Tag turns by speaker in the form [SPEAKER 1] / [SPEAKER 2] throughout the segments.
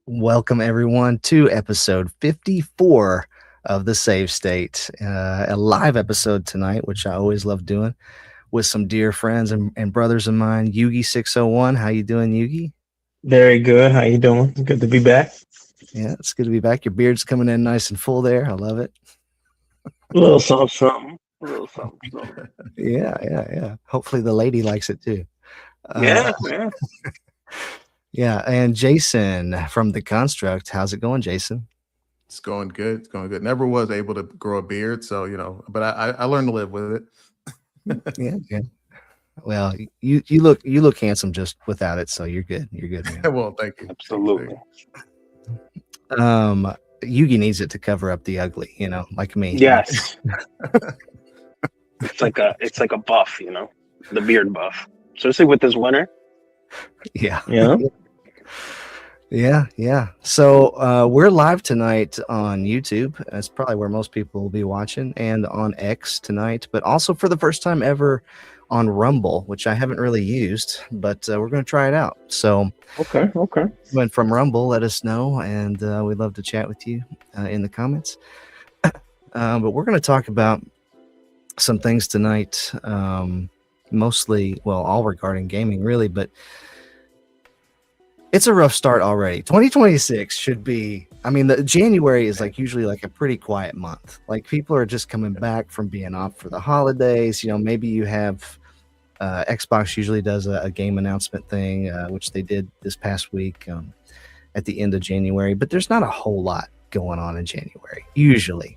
[SPEAKER 1] Welcome, everyone, to episode 54 of The Save State, a live episode tonight, which I always love doing, with some dear friends and brothers of mine. Yugi601, how you doing, Yugi?
[SPEAKER 2] Very good. How you doing? Good to be back.
[SPEAKER 1] Yeah, it's good to be back. Your beard's coming in nice and full there. I love it.
[SPEAKER 2] A little something. A little something.
[SPEAKER 1] Yeah. Hopefully the lady likes it too.
[SPEAKER 2] Yeah.
[SPEAKER 1] Yeah, and Jason from The Construct. How's it going, Jason?
[SPEAKER 3] It's going good. It's going good. Never was able to grow a beard, so but I learned to live with it.
[SPEAKER 1] Yeah. Well, you look handsome just without it, so you're good. You're good, man.
[SPEAKER 3] Well, thank you.
[SPEAKER 2] Absolutely.
[SPEAKER 1] Yugi needs it to cover up the ugly, like me.
[SPEAKER 2] Yes. It's like a buff, the beard buff. Especially with this winter.
[SPEAKER 1] Yeah.
[SPEAKER 2] Yeah.
[SPEAKER 1] Yeah. So we're live tonight on YouTube. That's probably where most people will be watching, and on X tonight, but also for the first time ever on Rumble, which I haven't really used, but we're going to try it out. So
[SPEAKER 2] Okay.
[SPEAKER 1] went from Rumble, let us know, and we'd love to chat with you in the comments. But we're going to talk about some things tonight, mostly, all regarding gaming, really, but it's a rough start already. 2026 should be, the January is usually a pretty quiet month. People are just coming back from being off for the holidays. Maybe you have Xbox usually does a game announcement thing, which they did this past week at the end of January, but there's not a whole lot going on in January. Usually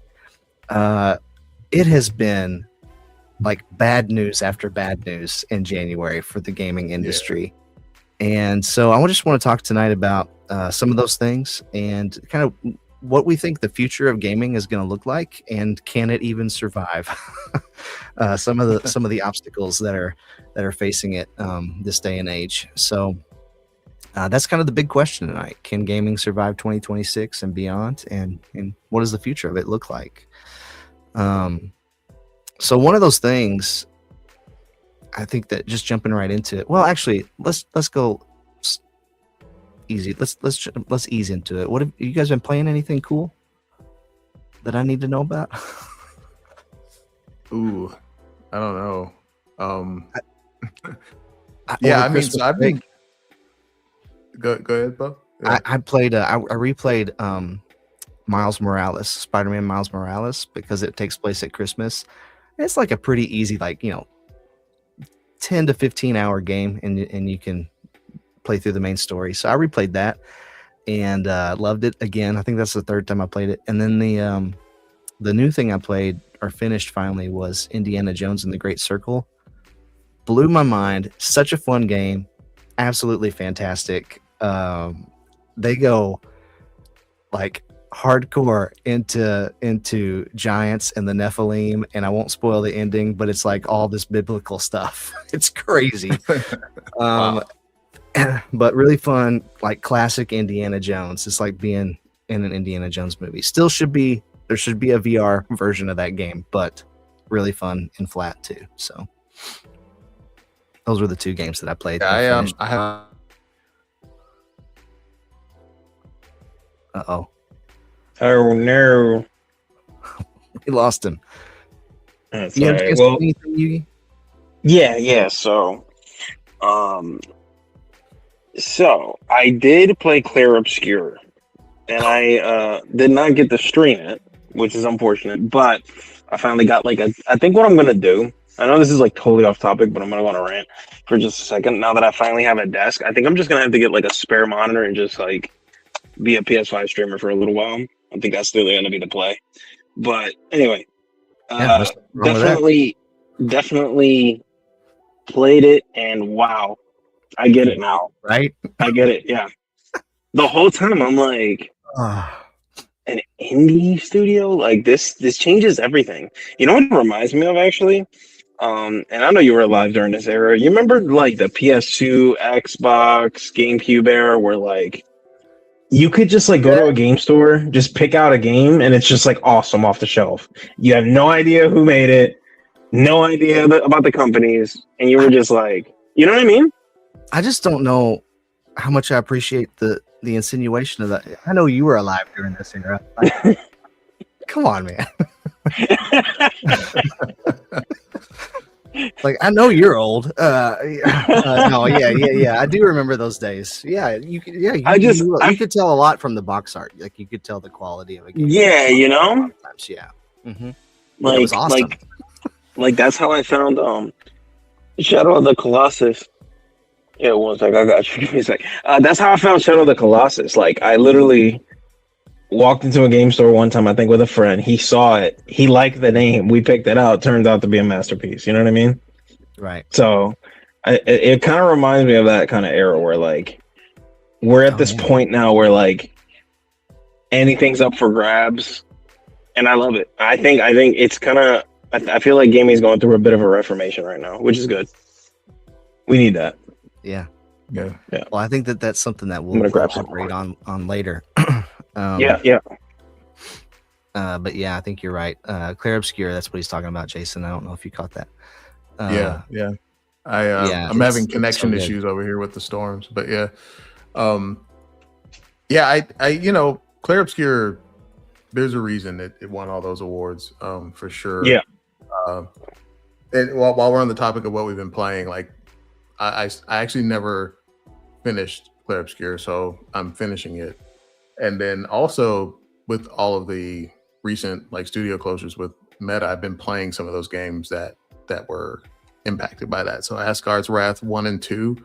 [SPEAKER 1] it has been bad news after bad news in January for the gaming industry. Yeah. And so I just want to talk tonight about some of those things and kind of what we think the future of gaming is going to look like, and can it even survive some of the obstacles that are facing it this day and age. So that's kind of the big question tonight. Can gaming survive 2026 and beyond? And what does the future of it look like? So one of those things, I think that just jumping right into it. Well, actually, let's go easy. Let's ease into it. What have you guys been playing? Anything cool that I need to know about?
[SPEAKER 3] Ooh, I don't know.
[SPEAKER 1] So
[SPEAKER 3] I've been. Go ahead, Bo. Yeah.
[SPEAKER 1] I replayed Miles Morales, Spider-Man Miles Morales, because it takes place at Christmas. It's a pretty easy, 10 to 15 hour game, and you can play through the main story. So I replayed that and loved it again. I think that's the third time I played it. And then the new thing I played or finished finally was Indiana Jones and the Great Circle. Blew my mind. Such a fun game. Absolutely fantastic. They go hardcore into giants and the Nephilim, and I won't spoil the ending, but it's all this biblical stuff. It's crazy.
[SPEAKER 3] Wow.
[SPEAKER 1] But really fun, classic Indiana Jones. It's like being in an Indiana Jones movie. There should be a VR version of that game, but really fun and flat too. So those were the two games that I played.
[SPEAKER 3] Yeah, I have.
[SPEAKER 1] Uh-oh.
[SPEAKER 2] Oh no.
[SPEAKER 1] We lost him.
[SPEAKER 2] That's
[SPEAKER 1] You have
[SPEAKER 2] right.
[SPEAKER 1] a chance to say anything, Yugi?
[SPEAKER 2] Yeah. So I did play Clair Obscur, and I did not get to stream it, which is unfortunate. But I finally got I think what I'm gonna do. I know this is totally off topic, but I'm gonna want to rant for just a second. Now that I finally have a desk, I think I'm just gonna have to get a spare monitor and just be a PS5 streamer for a little while. I think that's really gonna be the play. But anyway, definitely played it, and wow, I get it now.
[SPEAKER 1] Right?
[SPEAKER 2] I get it. Yeah. The whole time I'm an indie studio this changes everything. You know what it reminds me of actually? And I know you were alive during this era. You remember the PS2, Xbox, GameCube era where you could just go to a game store, just pick out a game, and it's just awesome off the shelf. You have no idea who made it, no idea about the companies, and you were just you know what I mean?
[SPEAKER 1] I just don't know how much I appreciate the insinuation of that. I know you were alive during this era. Like, come on, man. Like, I know you're old. No, yeah. I do remember those days. Yeah, you could tell a lot from the box art. Like, you could tell the quality of a game.
[SPEAKER 2] Yeah, you know,
[SPEAKER 1] a lot of times, yeah. Mm-hmm.
[SPEAKER 2] Like,
[SPEAKER 1] it was awesome.
[SPEAKER 2] Like that's how I found Shadow of the Colossus. Yeah, one sec, I got you. Give me a sec. That's how I found Shadow of the Colossus. Like, I literally walked into a game store one time, I think, with a friend. He saw it. He liked the name. We picked it out. Turns out to be a masterpiece. You know what I mean?
[SPEAKER 1] Right.
[SPEAKER 2] So, it kind of reminds me of that kind of era where, like, we're at this point now where, like, anything's up for grabs, and I love it. I think it's kind of. I feel like gaming is going through a bit of a reformation right now, which is good. We need that.
[SPEAKER 1] Yeah.
[SPEAKER 3] Yeah.
[SPEAKER 1] Well, I think that's something that we'll elaborate on later.
[SPEAKER 2] Yeah.
[SPEAKER 1] But yeah, I think you're right. Clear Obscure, that's what he's talking about, Jason. I don't know if you caught that.
[SPEAKER 3] Yeah. I'm having connection issues over here with the storms, but yeah. I Clear Obscure, there's a reason it won all those awards, for sure.
[SPEAKER 2] Yeah.
[SPEAKER 3] And while we're on the topic of what we've been playing, like I actually never finished Clear Obscure, so I'm finishing it. And then also with all of the recent like studio closures with Meta, I've been playing some of those games that were impacted by that. So Asgard's Wrath 1 and 2,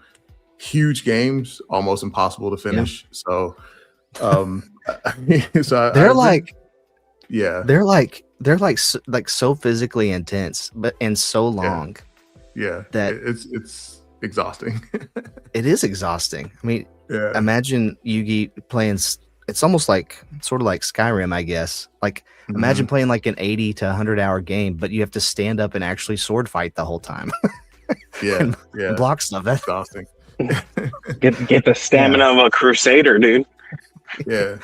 [SPEAKER 3] huge games, almost impossible to finish. Yeah. So
[SPEAKER 1] they're like so physically intense, but and so long.
[SPEAKER 3] Yeah.
[SPEAKER 1] That
[SPEAKER 3] it's exhausting.
[SPEAKER 1] It is exhausting. I mean, imagine Yugi playing. It's almost like sort of like Skyrim, I guess. Like imagine playing like an 80 to 100-hour game, but you have to stand up and actually sword fight the whole time.
[SPEAKER 3] and
[SPEAKER 1] block stuff. That's
[SPEAKER 3] exhausting.
[SPEAKER 2] Get the stamina of a crusader, dude.
[SPEAKER 3] Yeah.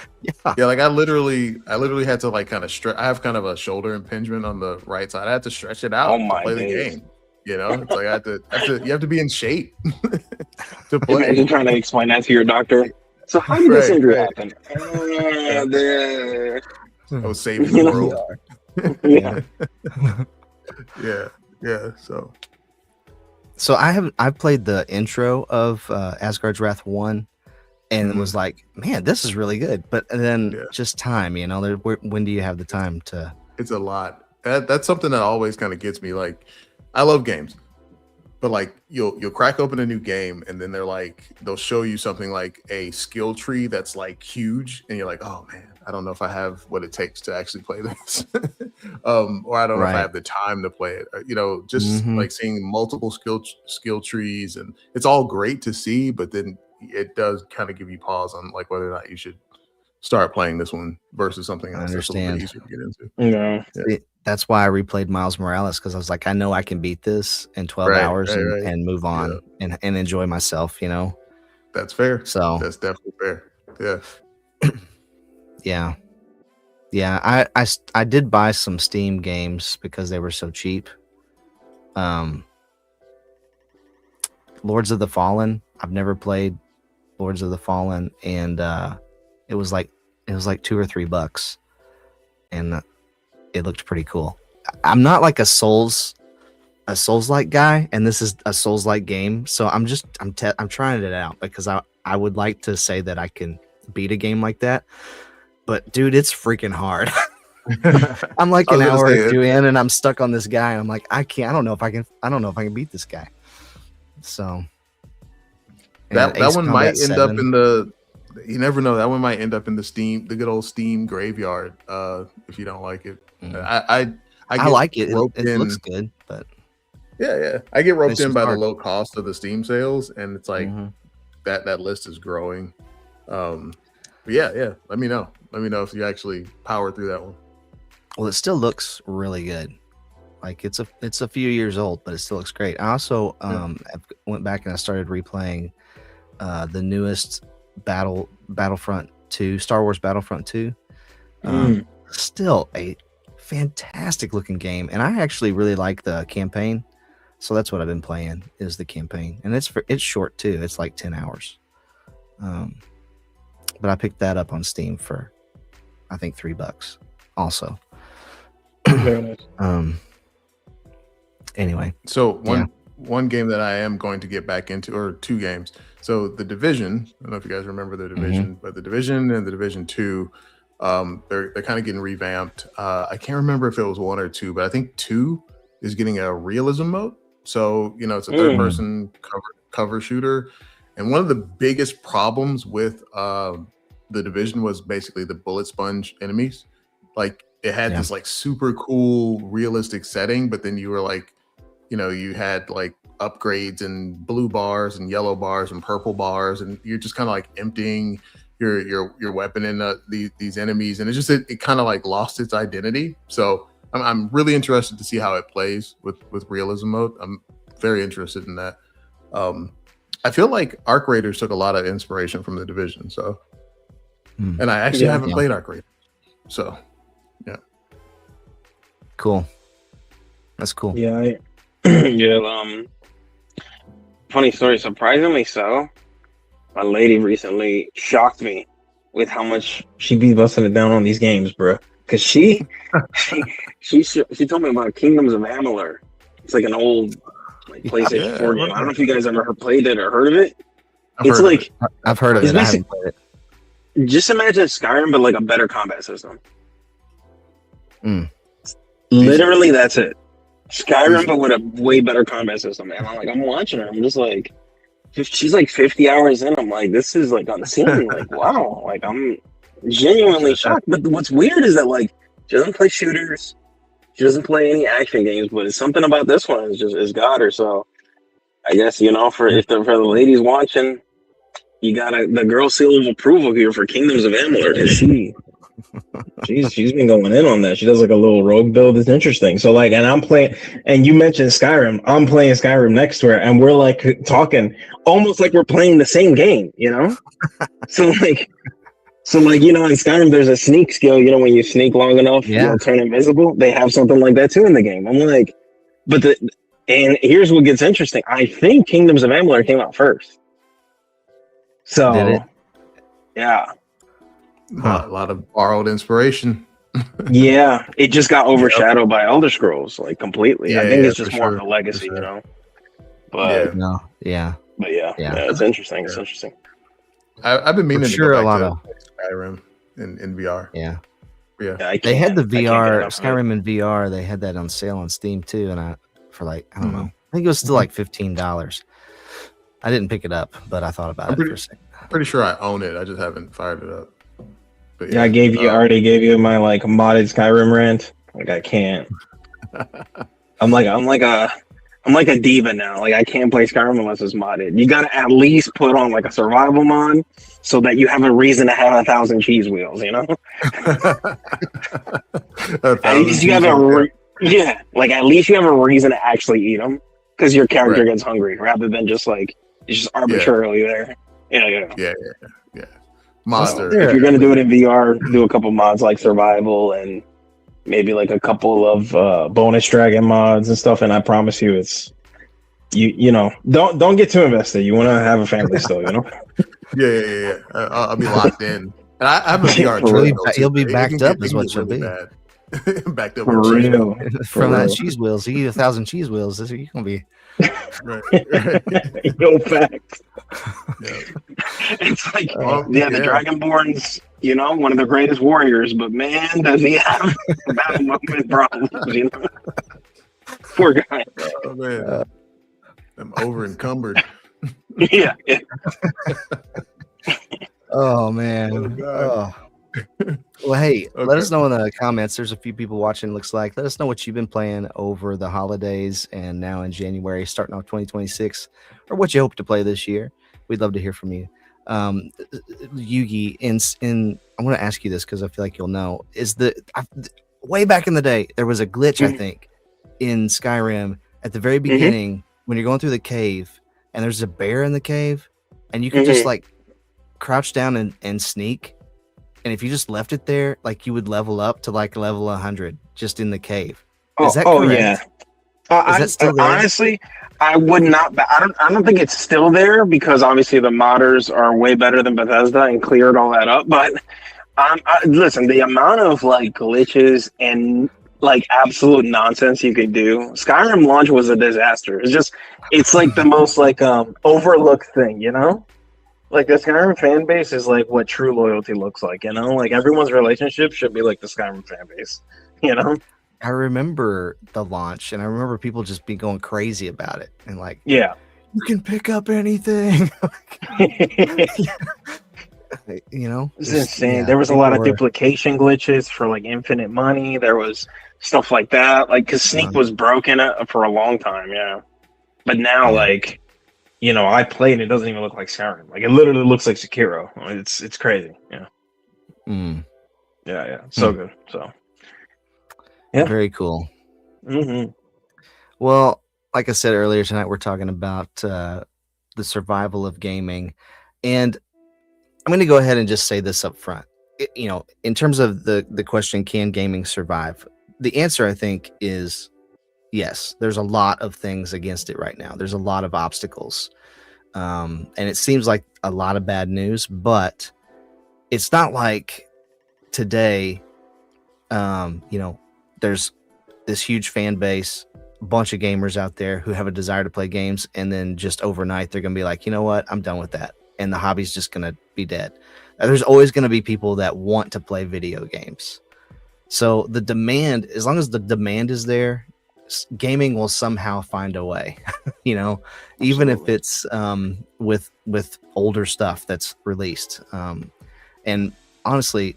[SPEAKER 3] Like I literally had to like kind of stretch. I have kind of a shoulder impingement on the right side. I had to stretch it out to play the game. You know, it's like you have to be in shape to play.
[SPEAKER 2] Imagine trying to explain that to your doctor. So how did this injury happen?
[SPEAKER 3] I was saving the world. Yeah.
[SPEAKER 1] So I've played the intro of Asgard's Wrath 1. And it was like, man, this is really good. But then just time, when do you have the time to?
[SPEAKER 3] It's a lot. That's something that always kind of gets me. Like, I love games, but like you'll crack open a new game and then they'll show you something like a skill tree that's like huge, and you're like, oh man, I don't know if I have what it takes to actually play this, or I don't know if I have the time to play it. Just like seeing multiple skill trees, and it's all great to see, but then it does kind of give you pause on like whether or not you should start playing this one versus something else that's a little bit easier to get into.
[SPEAKER 2] Yeah.
[SPEAKER 1] That's why I replayed Miles Morales, because I was like, I know I can beat this in 12 hours and move on and enjoy myself,
[SPEAKER 3] That's fair.
[SPEAKER 1] So
[SPEAKER 3] that's definitely fair. Yeah.
[SPEAKER 1] Yeah. I did buy some Steam games because they were so cheap. Lords of the Fallen. I've never played Lords of the Fallen, and it was like $2 or $3, and it looked pretty cool. I'm not like a Souls-like guy, and this is a Souls-like game, so I'm trying it out because I would like to say that I can beat a game like that, but dude, it's freaking hard. I'm like an hour or two in, and I'm stuck on this guy, and I'm like, I don't know if I can beat this guy. So
[SPEAKER 3] that one might end up in the. You never know. That one might end up in the good old Steam graveyard. If you don't like it, I
[SPEAKER 1] like it. It looks good, but
[SPEAKER 3] I get roped in by the low cost of the Steam sales, and it's like that list is growing. But yeah. Let me know. Let me know if you actually power through that one.
[SPEAKER 1] Well, it still looks really good. Like it's a few years old, but it still looks great. I also went back and I started replaying the newest Battlefront 2, Star Wars Battlefront 2. Still a fantastic looking game, and I actually really like the campaign. So that's what I've been playing is the campaign, and it's short too. It's like 10 hours. But I picked that up on Steam for I think $3 also.
[SPEAKER 2] Very nice.
[SPEAKER 1] Anyway,
[SPEAKER 3] So one game that I am going to get back into, or two games. So The Division, I don't know if you guys remember The Division, but The Division and The Division 2, they're kind of getting revamped. I can't remember if it was 1 or 2, but I think 2 is getting a realism mode. So, it's a third person cover shooter. And one of the biggest problems with The Division was basically the bullet sponge enemies. Like it had this like super cool realistic setting, but then you were like, you had like upgrades and blue bars and yellow bars and purple bars, and you're just kind of like emptying your weapon in these enemies, and it kind of like lost its identity. So I'm really interested to see how it plays with realism mode. I'm very interested in that. I feel like Arc Raiders took a lot of inspiration from The Division. So, and I actually haven't played Arc Raiders. So, yeah,
[SPEAKER 1] cool. That's cool.
[SPEAKER 2] Yeah, funny story. Surprisingly so, my lady recently shocked me with how much she be busting it down on these games, bro. Cause she told me about Kingdoms of Amalur. It's like an old PlayStation 4 game. I don't know if you guys ever played it or heard of it.
[SPEAKER 1] I've heard of it. I haven't played it.
[SPEAKER 2] Just imagine Skyrim, but like a better combat system. Literally, that's it. Skyrim, but with a way better combat system. And I'm watching her. I'm just like, she's like 50 hours in. I'm like, this is like unseen. Like, wow. Like, I'm genuinely shocked. But what's weird is that like, she doesn't play shooters. She doesn't play any action games. But it's something about this one is got her. So I guess for the ladies watching, you got the girl seal of approval here for Kingdoms of Amalur. She's been going in on that. She does like a little rogue build. It's interesting. So like, and I'm playing, and you mentioned Skyrim. I'm playing Skyrim next to her, and we're like talking almost like we're playing the same game, So like in Skyrim, there's a sneak skill. When you sneak long enough, you'll turn invisible. They have something like that too in the game. I'm like, and here's what gets interesting. I think Kingdoms of Amalur came out first. So,
[SPEAKER 1] did it?
[SPEAKER 2] Yeah.
[SPEAKER 3] A lot of borrowed inspiration.
[SPEAKER 2] Yeah, it just got overshadowed by Elder Scrolls, like completely. I think it's just more of a legacy, But
[SPEAKER 1] yeah,
[SPEAKER 2] it's interesting. It's interesting.
[SPEAKER 3] I've been meaning to go back to Skyrim in VR.
[SPEAKER 1] Yeah.
[SPEAKER 2] They
[SPEAKER 1] had the VR Skyrim in VR. They had that on sale on Steam too, and I don't know. I think it was still like $15. I didn't pick it up, but I thought about it for a second.
[SPEAKER 3] Pretty sure I own it. I just haven't fired it up. But
[SPEAKER 2] I already gave you my like modded Skyrim rant. Like I can't. I'm like a diva now. Like I can't play Skyrim unless it's modded. You gotta at least put on like a survival mod so that you have a reason to have 1,000 cheese wheels. At least you have at least you have a reason to actually eat them because your character gets hungry rather than just like it's just arbitrarily there.
[SPEAKER 3] Yeah. Monster.
[SPEAKER 2] If you're gonna do it in VR, do a couple mods like survival and maybe like a couple of bonus dragon mods and stuff. And I promise you, it's don't get too invested. You want to have a family still,
[SPEAKER 3] Yeah. I'll be locked in. And I have a VR.
[SPEAKER 1] He'll be backed up, is what you'll be.
[SPEAKER 3] Backed up
[SPEAKER 2] for real.
[SPEAKER 1] From that cheese wheels. You eat 1,000 cheese wheels. You're gonna be.
[SPEAKER 2] Right. Yo, facts. Yeah. It's like the Dragonborn's, one of the greatest warriors, but man, does he have battle movement problems, Poor guy.
[SPEAKER 3] Oh man, I'm over encumbered.
[SPEAKER 2] Yeah.
[SPEAKER 1] Oh man. Well, hey, let us know in the comments. There's a few people watching, looks like. Let us know what you've been playing over the holidays and now in January, starting off 2026, or what you hope to play this year. We'd love to hear from you. Yugi, I want to ask you this because I feel like you'll know. Way back in the day, there was a glitch, I think, in Skyrim at the very beginning when you're going through the cave and there's a bear in the cave and you can just like crouch down and sneak. And if you just left it there, like you would level up to like level 100 just in the cave. Is that correct?
[SPEAKER 2] Yeah.
[SPEAKER 1] Is that still there?
[SPEAKER 2] Honestly, I would not. I don't think it's still there because obviously the modders are way better than Bethesda and cleared all that up. But listen, the amount of like glitches and like absolute nonsense you can do. Skyrim launch was a disaster. It's like the most like overlooked thing, you know? Like the Skyrim fan base is like what true loyalty looks like, you know? Like everyone's relationship should be like the Skyrim fan base, you know?
[SPEAKER 1] I remember the launch, and I remember people just be going crazy about it, and like,
[SPEAKER 2] Yeah.
[SPEAKER 1] you can pick up anything. You know,
[SPEAKER 2] It's insane. There was a lot of duplication glitches for like infinite money. There was stuff like that. Like, because Sneak was broken for a long time, yeah. But now, like, you know, I play and it doesn't even look like Skyrim. Like, it literally looks like Sekiro. It's crazy. Yeah. Yeah. So good. So. Yeah.
[SPEAKER 1] Very cool.
[SPEAKER 2] Mm-hmm.
[SPEAKER 1] Well, like I said earlier tonight, we're talking about the survival of gaming, and I'm going to go ahead and just say this up front. You know, in terms of the question, can gaming survive? The answer, I think, is yes. There's a lot of things against it right now. There's a lot of obstacles, and it seems like a lot of bad news. But it's not like today. You know, there's this huge fan base, a bunch of gamers out there who have a desire to play games, and then just overnight they're going to be like, you know what, I'm done with that, and the hobby's just going to be dead. There's always going to be people that want to play video games. So the demand, as long as the demand is there, gaming will somehow find a way. You know, even if it's with older stuff that's released. And honestly,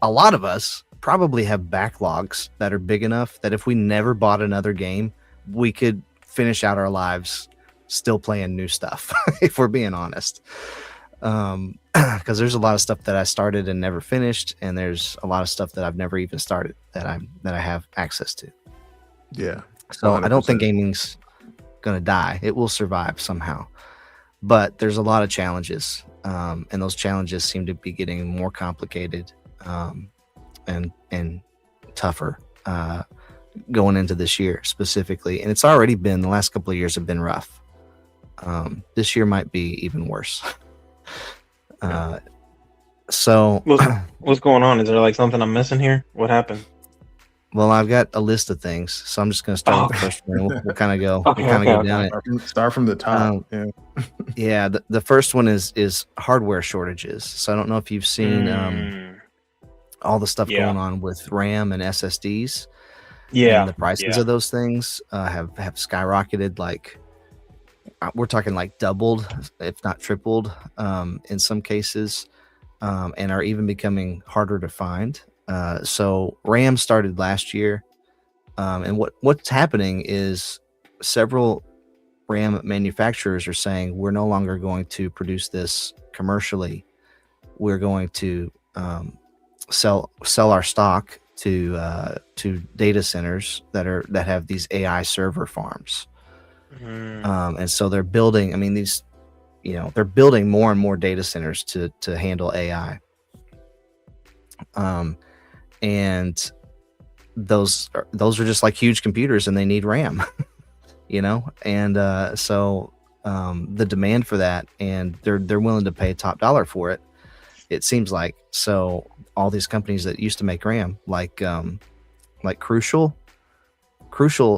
[SPEAKER 1] a lot of us probably have backlogs that are big enough that if we never bought another game, we could finish out our lives still playing new stuff, if we're being honest. Because there's a lot of stuff that I started and never finished, and there's a lot of stuff that I've never even started that I have access to.
[SPEAKER 3] Yeah.
[SPEAKER 1] So
[SPEAKER 3] 100%.
[SPEAKER 1] I don't think gaming's gonna die. It will survive somehow, but there's a lot of challenges, and those challenges seem to be getting more complicated and tougher going into this year specifically. And it's already been, the last couple of years have been rough. This year might be even worse. So
[SPEAKER 2] what's going on? Is there like something I'm missing here? What happened?
[SPEAKER 1] Well, I've got a list of things, so I'm just going to start with the first one. We'll kind of go.
[SPEAKER 2] Okay,
[SPEAKER 1] we'll kind of go down it.
[SPEAKER 3] Start from the top.
[SPEAKER 1] Yeah. The first one is hardware shortages. So I don't know if you've seen all the stuff going on with RAM and SSDs.
[SPEAKER 2] Yeah,
[SPEAKER 1] and the prices of those things have skyrocketed. Like, we're talking like doubled, if not tripled, in some cases, and are even becoming harder to find. So RAM started last year, and what's happening is several RAM manufacturers are saying we're no longer going to produce this commercially. We're going to sell our stock to data centers that have these AI server farms. And so they're building, I mean, these, you know, they're building more and more data centers to handle AI. And those are just like huge computers, and they need RAM, you know? And so the demand for that, and they're willing to pay top dollar for it, it seems like. So all these companies that used to make RAM, like Crucial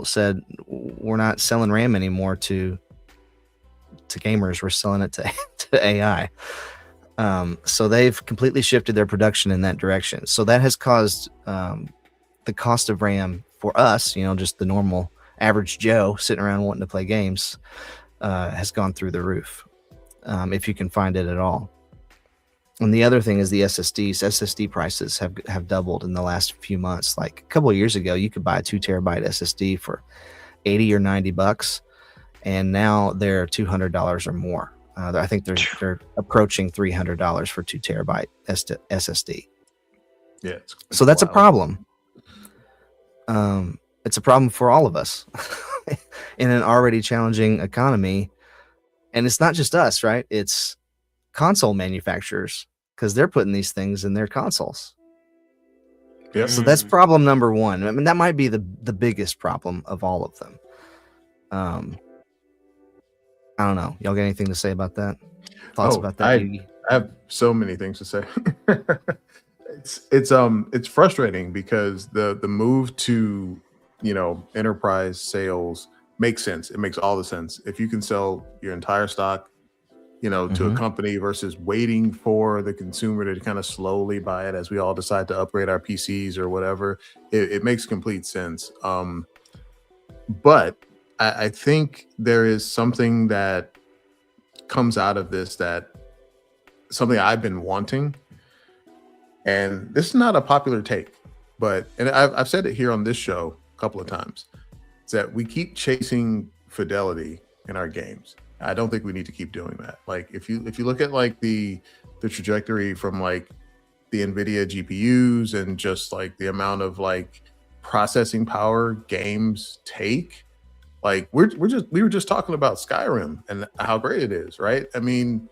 [SPEAKER 1] said, we're not selling RAM anymore to gamers. We're selling it to AI. So they've completely shifted their production in that direction. So that has caused the cost of RAM for us, you know, just the normal average Joe sitting around wanting to play games, has gone through the roof, if you can find it at all. And the other thing is the SSDs. SSD prices have doubled in the last few months. Like a couple of years ago, you could buy a 2 terabyte SSD for $80 or $90, and now they're $200 or more. I think they're approaching $300 for 2 terabyte SSD.
[SPEAKER 3] Yeah.
[SPEAKER 1] So that's a problem. It's a problem for all of us in an already challenging economy. And it's not just us, right? It's console manufacturers, because they're putting these things in their consoles.
[SPEAKER 3] Yeah.
[SPEAKER 1] So that's problem number one. I mean, that might be the biggest problem of all of them. I don't know. Y'all got anything to say about that? Thoughts about that, Yugi?
[SPEAKER 3] I have so many things to say. It's frustrating because the move to, you know, enterprise sales makes sense. It makes all the sense. If you can sell your entire stock, you know, to a company versus waiting for the consumer to kind of slowly buy it as we all decide to upgrade our PCs or whatever, it makes complete sense. But I think there is something that comes out of this, that something I've been wanting, and this is not a popular take, but, and I've said it here on this show a couple of times, is that we keep chasing fidelity in our games. I don't think we need to keep doing that. Like if you look at like the trajectory from like the NVIDIA GPUs and just like the amount of like processing power games take, like we were just talking about Skyrim and how great it is, right? I mean,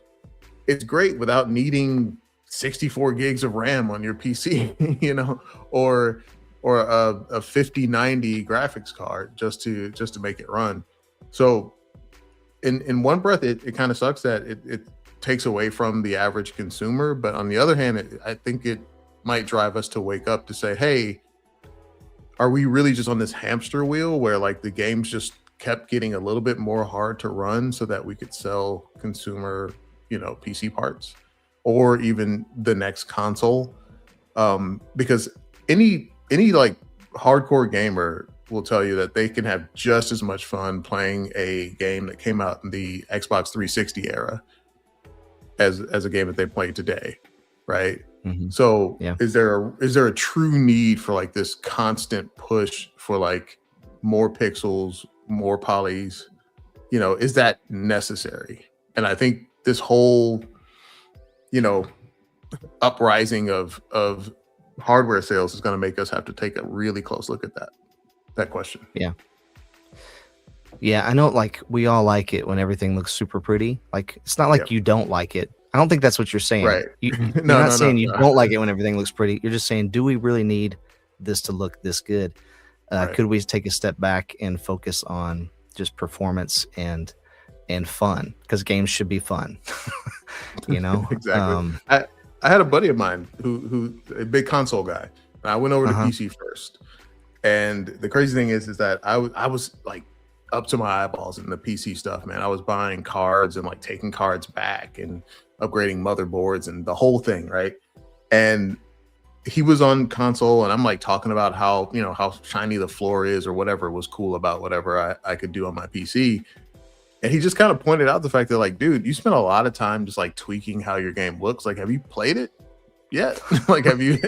[SPEAKER 3] it's great without needing 64 gigs of RAM on your PC, you know, or a 5090 graphics card just to make it run. So in one breath, it kind of sucks that it takes away from the average consumer, but on the other hand, I think it might drive us to wake up to say, hey, are we really just on this hamster wheel where like the games just kept getting a little bit more hard to run so that we could sell consumer, you know, PC parts or even the next console? Because any like hardcore gamer will tell you that they can have just as much fun playing a game that came out in the Xbox 360 era as a game that they play today, right? So
[SPEAKER 1] Yeah.
[SPEAKER 3] is there a true need for like this constant push for like more pixels, more polys? You know, is that necessary? And I think this whole, you know, uprising of hardware sales is going to make us have to take a really close look at that question.
[SPEAKER 1] Yeah, I know, like, we all like it when everything looks super pretty. Like, it's not like you don't like it. I don't think that's what you're saying.
[SPEAKER 3] Right.
[SPEAKER 1] You're
[SPEAKER 3] No,
[SPEAKER 1] not
[SPEAKER 3] no,
[SPEAKER 1] saying
[SPEAKER 3] no,
[SPEAKER 1] you
[SPEAKER 3] no.
[SPEAKER 1] don't like it when everything looks pretty. You're just saying, do we really need this to look this good?
[SPEAKER 3] Right.
[SPEAKER 1] Could we take a step back and focus on just performance and fun? Because games should be fun. You know?
[SPEAKER 3] Exactly. I had a buddy of mine who a big console guy. And I went over to PC first. And the crazy thing is that I was like up to my eyeballs in the PC stuff, man. I was buying cards and like taking cards back and upgrading motherboards and the whole thing, right? And he was on console and I'm like talking about how, you know, how shiny the floor is or whatever was cool about whatever I could do on my PC. And he just kind of pointed out the fact that like, dude, you spent a lot of time just like tweaking how your game looks. Like, have you played it yet? Like, have you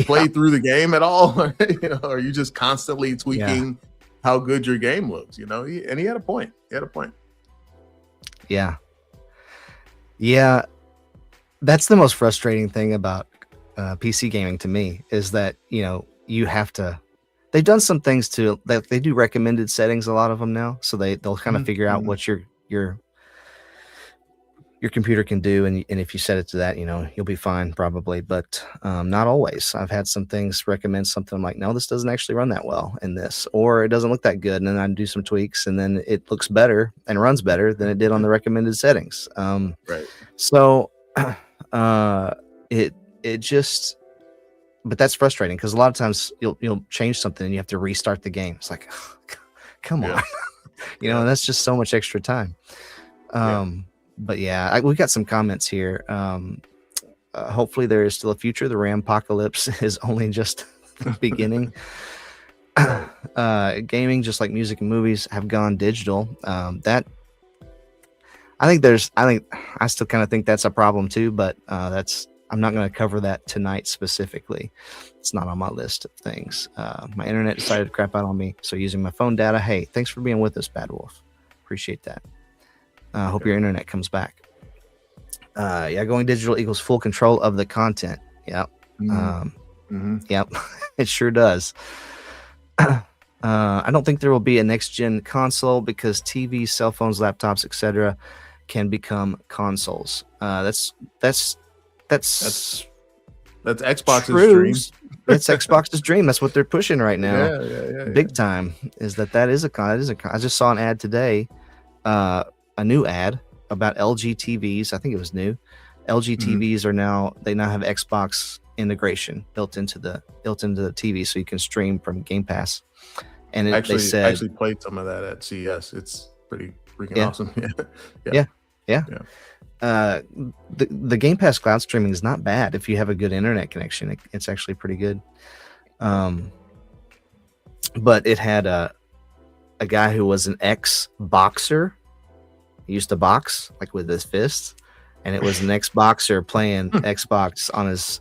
[SPEAKER 3] played through the game at all? You know, are you just constantly tweaking how good your game looks? You know, and he had a point.
[SPEAKER 1] Yeah. That's the most frustrating thing about PC gaming to me, is that, you know, you have to. They've done some things to that. They do recommended settings, a lot of them now, so they'll kind of figure out what your computer can do, and if you set it to that, you know, you'll be fine probably, but not always. I've had some things recommend something, I'm like, no, this doesn't actually run that well in this, or it doesn't look that good, and then I do some tweaks, and then it looks better and runs better than it did on the recommended settings.
[SPEAKER 3] Right.
[SPEAKER 1] So it just, but that's frustrating because a lot of times you'll change something and you have to restart the game. It's like, come on, you know, and that's just so much extra time. But yeah, we got some comments here. Hopefully there is still a future. The RAM apocalypse is only just the beginning. Gaming, just like music and movies, have gone digital. I still kind of think that's a problem too, but I'm not going to cover that tonight specifically. It's not on my list of things. My internet decided to crap out on me, so using my phone data. Hey, thanks for being with us, Bad Wolf. Appreciate that. Hope your internet comes back. Going digital equals full control of the content. Yep. Yep. It sure does. I don't think there will be a next gen console because TVs, cell phones, laptops, etc. can become consoles. That's
[SPEAKER 3] That's Xbox's
[SPEAKER 1] True.
[SPEAKER 3] dream.
[SPEAKER 1] It's Xbox's dream. That's what they're pushing right now.
[SPEAKER 3] Yeah.
[SPEAKER 1] Big time. Is that is a con. I just saw an ad today, a new ad about LG TVs. I think it was new. LG TVs they now have Xbox integration built into the TV, so you can stream from Game Pass. And
[SPEAKER 3] I actually played some of that at CES. It's pretty freaking awesome.
[SPEAKER 1] Yeah. The Game Pass cloud streaming is not bad if you have a good internet connection. It's actually pretty good. But it had a guy who was an ex-boxer. He used to box like with his fists, and it was an ex-boxer playing Xbox on his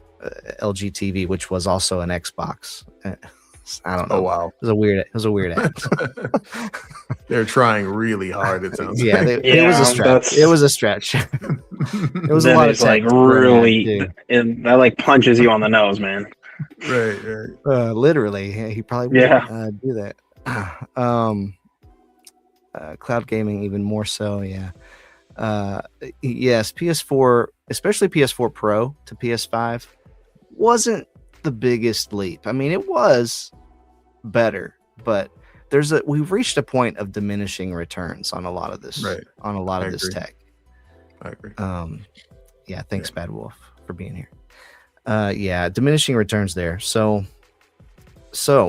[SPEAKER 1] LG TV, which was also an Xbox. I don't know.
[SPEAKER 3] Oh wow,
[SPEAKER 1] it was a weird ad.
[SPEAKER 3] They're trying really hard. It sounds.
[SPEAKER 1] Yeah, it was a stretch. It was a stretch. It was a lot of
[SPEAKER 2] like really, and that like punches you on the nose, man.
[SPEAKER 3] Right.
[SPEAKER 1] Literally, he probably would do that. Cloud gaming even more so. Yeah. Yes, PS4, especially PS4 Pro to PS5, wasn't the biggest leap. I mean, it was better, but we've reached a point of diminishing returns on a lot of this.
[SPEAKER 3] Right.
[SPEAKER 1] On a lot of this tech.
[SPEAKER 3] I agree.
[SPEAKER 1] Thanks, Bad Wolf, for being here. Diminishing returns there. So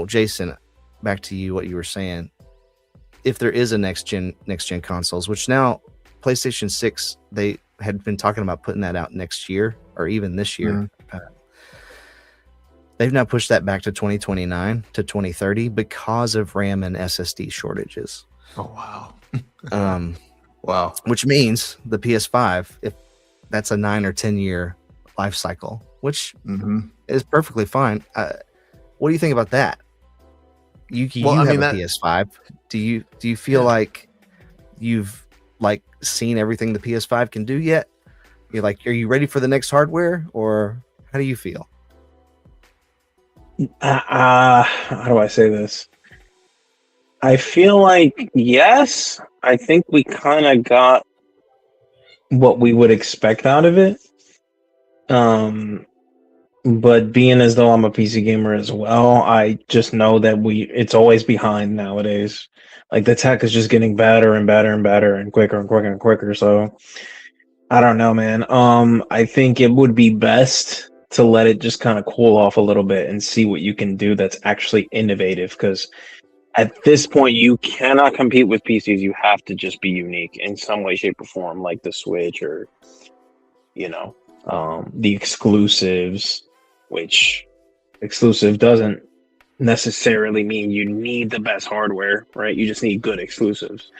[SPEAKER 1] Jason, back to you. What you were saying. If there is a next gen consoles, which now PlayStation 6, they had been talking about putting that out next year or even this year. They've now pushed that back to 2029 to 2030 because of RAM and SSD shortages.
[SPEAKER 3] Oh wow.
[SPEAKER 1] Wow. Which means the PS5, if that's a 9 or 10 year life cycle, which is perfectly fine. What do you think about that? You have a PS5. Do you feel like you've seen everything the PS5 can do yet? Are you ready for the next hardware, or how do you feel?
[SPEAKER 2] How do I say this? I feel like yes. I think we kind of got what we would expect out of it. But being as though I'm a PC gamer as well, I just know that it's always behind nowadays. Like the tech is just getting better and better and better and quicker and quicker and quicker. So I don't know, man. I think it would be best to let it just kind of cool off a little bit and see what you can do that's actually innovative. Because at this point, you cannot compete with PCs. You have to just be unique in some way, shape, or form, like the Switch or, the exclusives, which exclusive doesn't necessarily mean you need the best hardware, right? You just need good exclusives.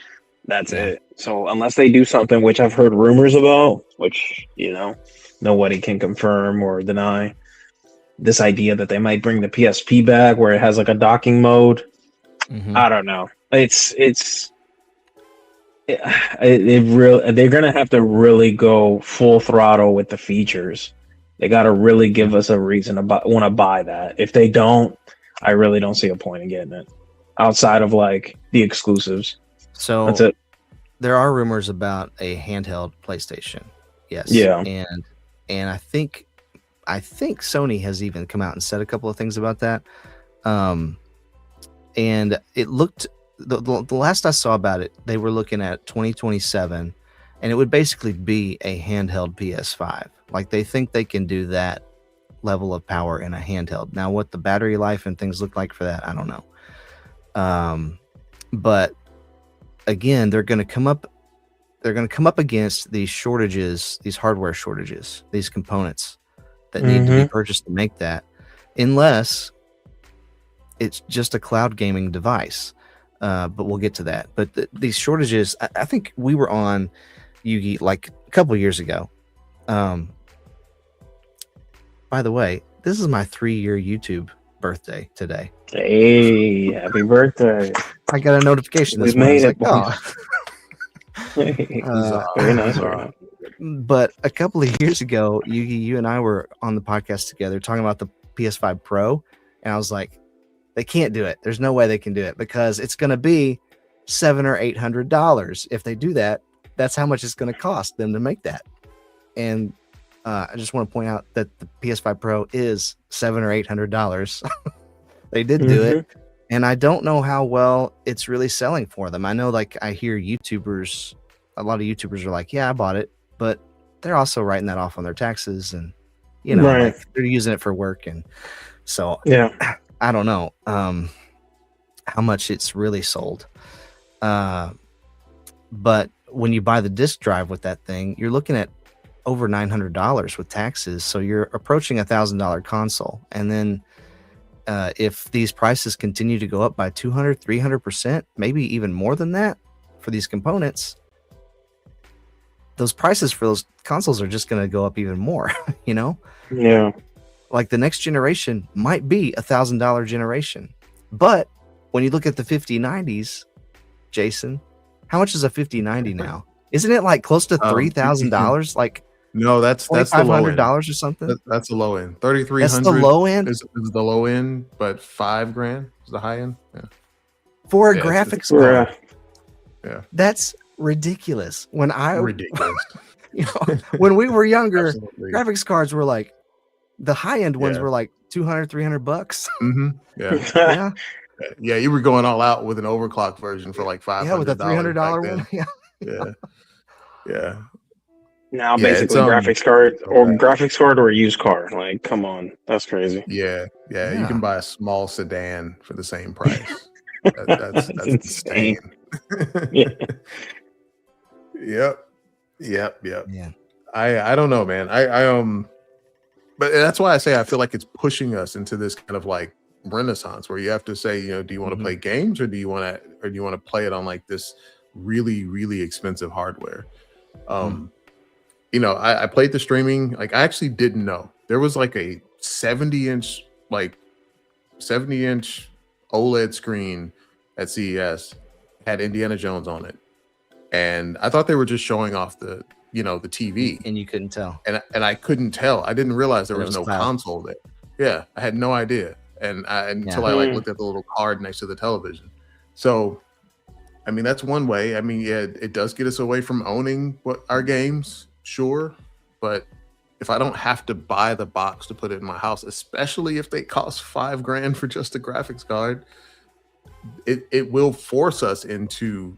[SPEAKER 2] That's it. So unless they do something, which I've heard rumors about, which, nobody can confirm or deny, this idea that they might bring the PSP back where it has like a docking mode. I don't know. They're gonna have to really go full throttle with the features. They got to really give us a reason to want to buy that. If they don't, I really don't see a point in getting it outside of like the exclusives.
[SPEAKER 1] So
[SPEAKER 2] that's it.
[SPEAKER 1] There are rumors about a handheld PlayStation. Yes.
[SPEAKER 2] Yeah.
[SPEAKER 1] And I think Sony has even come out and said a couple of things about that. And it looked, the last I saw about it, they were looking at 2027, and it would basically be a handheld PS5. Like they think they can do that level of power in a handheld. Now, what the battery life and things look like for that, I don't know. But again, they're going to come up against these shortages, these hardware shortages, these components that need to be purchased to make that, unless it's just a cloud gaming device. But we'll get to that. But these shortages, I think we were on Yugi like a couple years ago. By the way, this is my 3-year YouTube birthday today.
[SPEAKER 2] Hey, happy birthday.
[SPEAKER 1] I got a notification this
[SPEAKER 2] morning.
[SPEAKER 1] Like,
[SPEAKER 2] very nice.
[SPEAKER 1] But a couple of years ago, Yugi, you and I were on the podcast together talking about the PS5 Pro, and I was like, they can't do it. There's no way they can do it because it's going to be $700 or $800. If they do that, that's how much it's going to cost them to make that. And I just want to point out that the PS5 Pro is $700 or $800. They did do it, and I don't know how well it's really selling for them. I know, like, I hear YouTubers, a lot of YouTubers are like, "Yeah, I bought it," but they're also writing that off on their taxes, and
[SPEAKER 2] Right.
[SPEAKER 1] like they're using it for work, and so
[SPEAKER 2] Yeah.
[SPEAKER 1] I don't know how much it's really sold. But when you buy the disk drive with that thing, you're looking at over $900 with taxes. So you're approaching $1,000 console. And then if these prices continue to go up by 200, 300%, maybe even more than that for these components, those prices for those consoles are just going to go up even more,
[SPEAKER 2] Yeah.
[SPEAKER 1] Like the next generation might be $1,000 generation. But when you look at the 5090s, Jason, how much is a 5090 now? Isn't it like close to $3,000? Like
[SPEAKER 3] no, that's the low end.
[SPEAKER 1] $2,500 or something?
[SPEAKER 3] That's the low end. 3,300.
[SPEAKER 1] That's the low end?
[SPEAKER 3] Is the low end, but $5,000 is the high end. Yeah.
[SPEAKER 1] For a graphics card.
[SPEAKER 3] Yeah.
[SPEAKER 1] That's ridiculous.
[SPEAKER 3] Ridiculous.
[SPEAKER 1] When we were younger,
[SPEAKER 3] Absolutely.
[SPEAKER 1] graphics cards were like, the high end ones were like $200, $300.
[SPEAKER 3] Mm-hmm. Yeah.
[SPEAKER 1] Yeah.
[SPEAKER 3] Yeah, you were going all out with an overclock version for like $500.
[SPEAKER 1] Yeah, with a $300 one. Yeah.
[SPEAKER 3] Yeah.
[SPEAKER 2] Now basically graphics card or a used car. Like, come on, that's crazy.
[SPEAKER 3] Yeah. You can buy a small sedan for the same price. That's insane.
[SPEAKER 2] Yeah.
[SPEAKER 3] Yep.
[SPEAKER 1] Yeah.
[SPEAKER 3] I don't know, man. But that's why I say I feel like it's pushing us into this kind of like renaissance where you have to say, do you want to play games or do you want to play it on like this really, really expensive hardware? I played the streaming. Like, I actually didn't know there was like a 70-inch OLED screen at CES, had Indiana Jones on it, and I thought they were just showing off the TV,
[SPEAKER 1] and you couldn't tell,
[SPEAKER 3] and I couldn't tell. I didn't realize there was no console there. Yeah, I had no idea, until I looked at the little card next to the television. So, I mean, that's one way. I mean, yeah, it does get us away from owning our games, sure, but if I don't have to buy the box to put it in my house, especially if they cost $5,000 for just a graphics card, it will force us into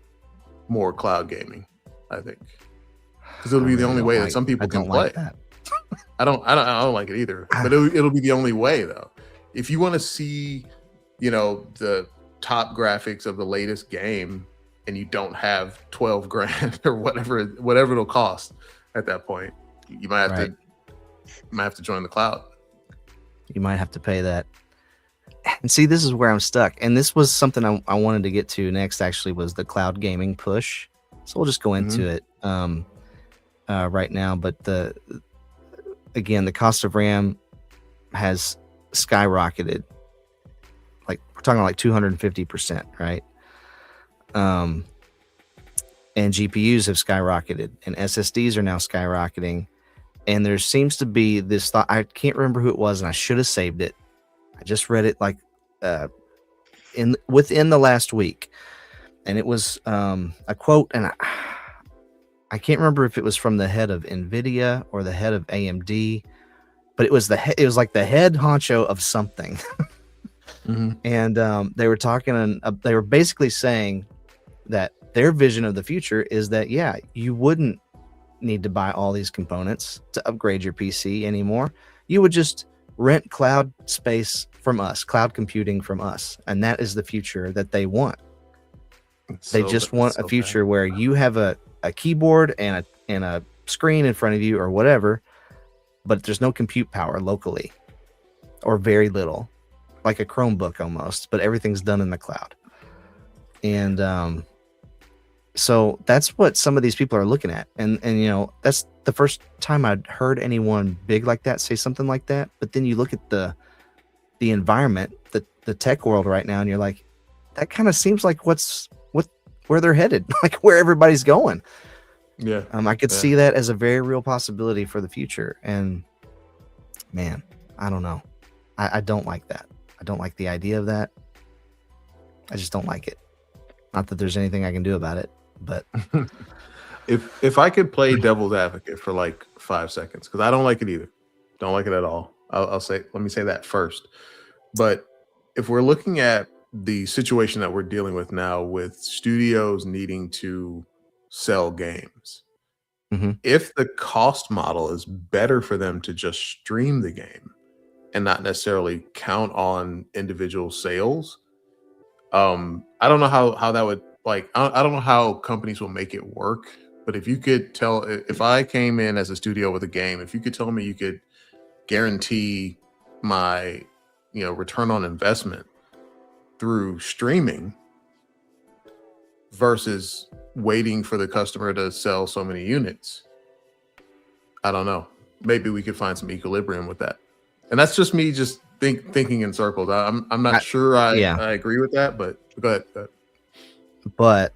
[SPEAKER 3] more cloud gaming, I think, because it'll be the only way that some people can play. I don't like it either, but it'll be the only way though. If you want to see, the top graphics of the latest game, and you don't have $12,000 or whatever it'll cost at that point, you might have to join the cloud.
[SPEAKER 1] You might have to pay that. And see, this is where I'm stuck. And this was something I wanted to get to next, actually, was the cloud gaming push. So we'll just go into it right now. But the cost of RAM has skyrocketed. Like, we're talking like 250%, right? And GPUs have skyrocketed, and SSDs are now skyrocketing. And there seems to be this thought. I can't remember who it was, and I should have saved it. I just read it like within the last week, and it was a quote, and I can't remember if it was from the head of NVIDIA or the head of AMD, but it was like the head honcho of something. And they were talking, and they were basically saying that their vision of the future is that, you wouldn't need to buy all these components to upgrade your PC anymore. You would just rent cloud space from us, cloud computing from us. And that is the future that they want. They just want a future where you have a keyboard and a screen in front of you or whatever, but there's no compute power locally, or very little, like a Chromebook almost, but everything's done in the cloud. And so that's what some of these people are looking at. And that's the first time I'd heard anyone big like that say something like that. But then you look at the environment, the tech world right now, and you're like, that kind of seems like where they're headed, like where everybody's going.
[SPEAKER 3] Yeah.
[SPEAKER 1] I could see that as a very real possibility for the future. And man, I don't know. I don't like that. I don't like the idea of that. I just don't like it. Not that there's anything I can do about it, but
[SPEAKER 3] If I could play devil's advocate for like 5 seconds, because I don't like it either. Don't like it at all. Let me say that first. But if we're looking at the situation that we're dealing with now with studios needing to sell games, if the cost model is better for them to just stream the game and not necessarily count on individual sales, I don't know how that would like. I don't know how companies will make it work. But if you could tell, if I came in as a studio with a game, if you could tell me you could guarantee my, return on investment through streaming versus waiting for the customer to sell so many units, I don't know. Maybe we could find some equilibrium with that. And that's just me just thinking in circles. I'm not sure I agree with that, but go ahead.
[SPEAKER 1] But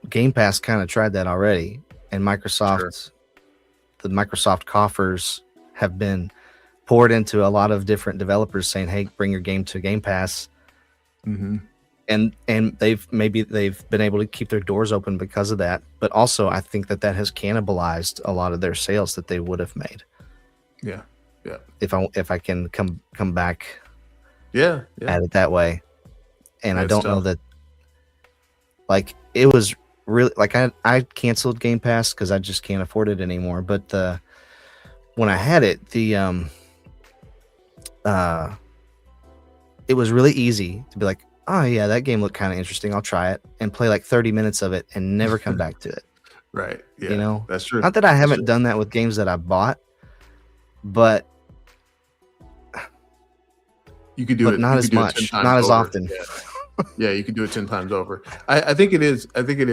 [SPEAKER 1] Game Pass kind of tried that already, and the Microsoft coffers have been poured into a lot of different developers saying, "Hey, bring your game to Game Pass," and they've been able to keep their doors open because of that. But also, I think that has cannibalized a lot of their sales that they would have made.
[SPEAKER 3] Yeah.
[SPEAKER 1] If I can come back,
[SPEAKER 3] at
[SPEAKER 1] it that way, and I don't know that, like, it was really like I canceled Game Pass because I just can't afford it anymore. But when I had it, it was really easy to be like, oh yeah, that game looked kind of interesting. I'll try it and play like 30 minutes of it and never come back to it.
[SPEAKER 3] Right. Yeah. That's true.
[SPEAKER 1] Not that I haven't done that with games that I bought, but
[SPEAKER 3] you could do it
[SPEAKER 1] not as much, not as often.
[SPEAKER 3] Yeah, you can do it 10 times over. I think it is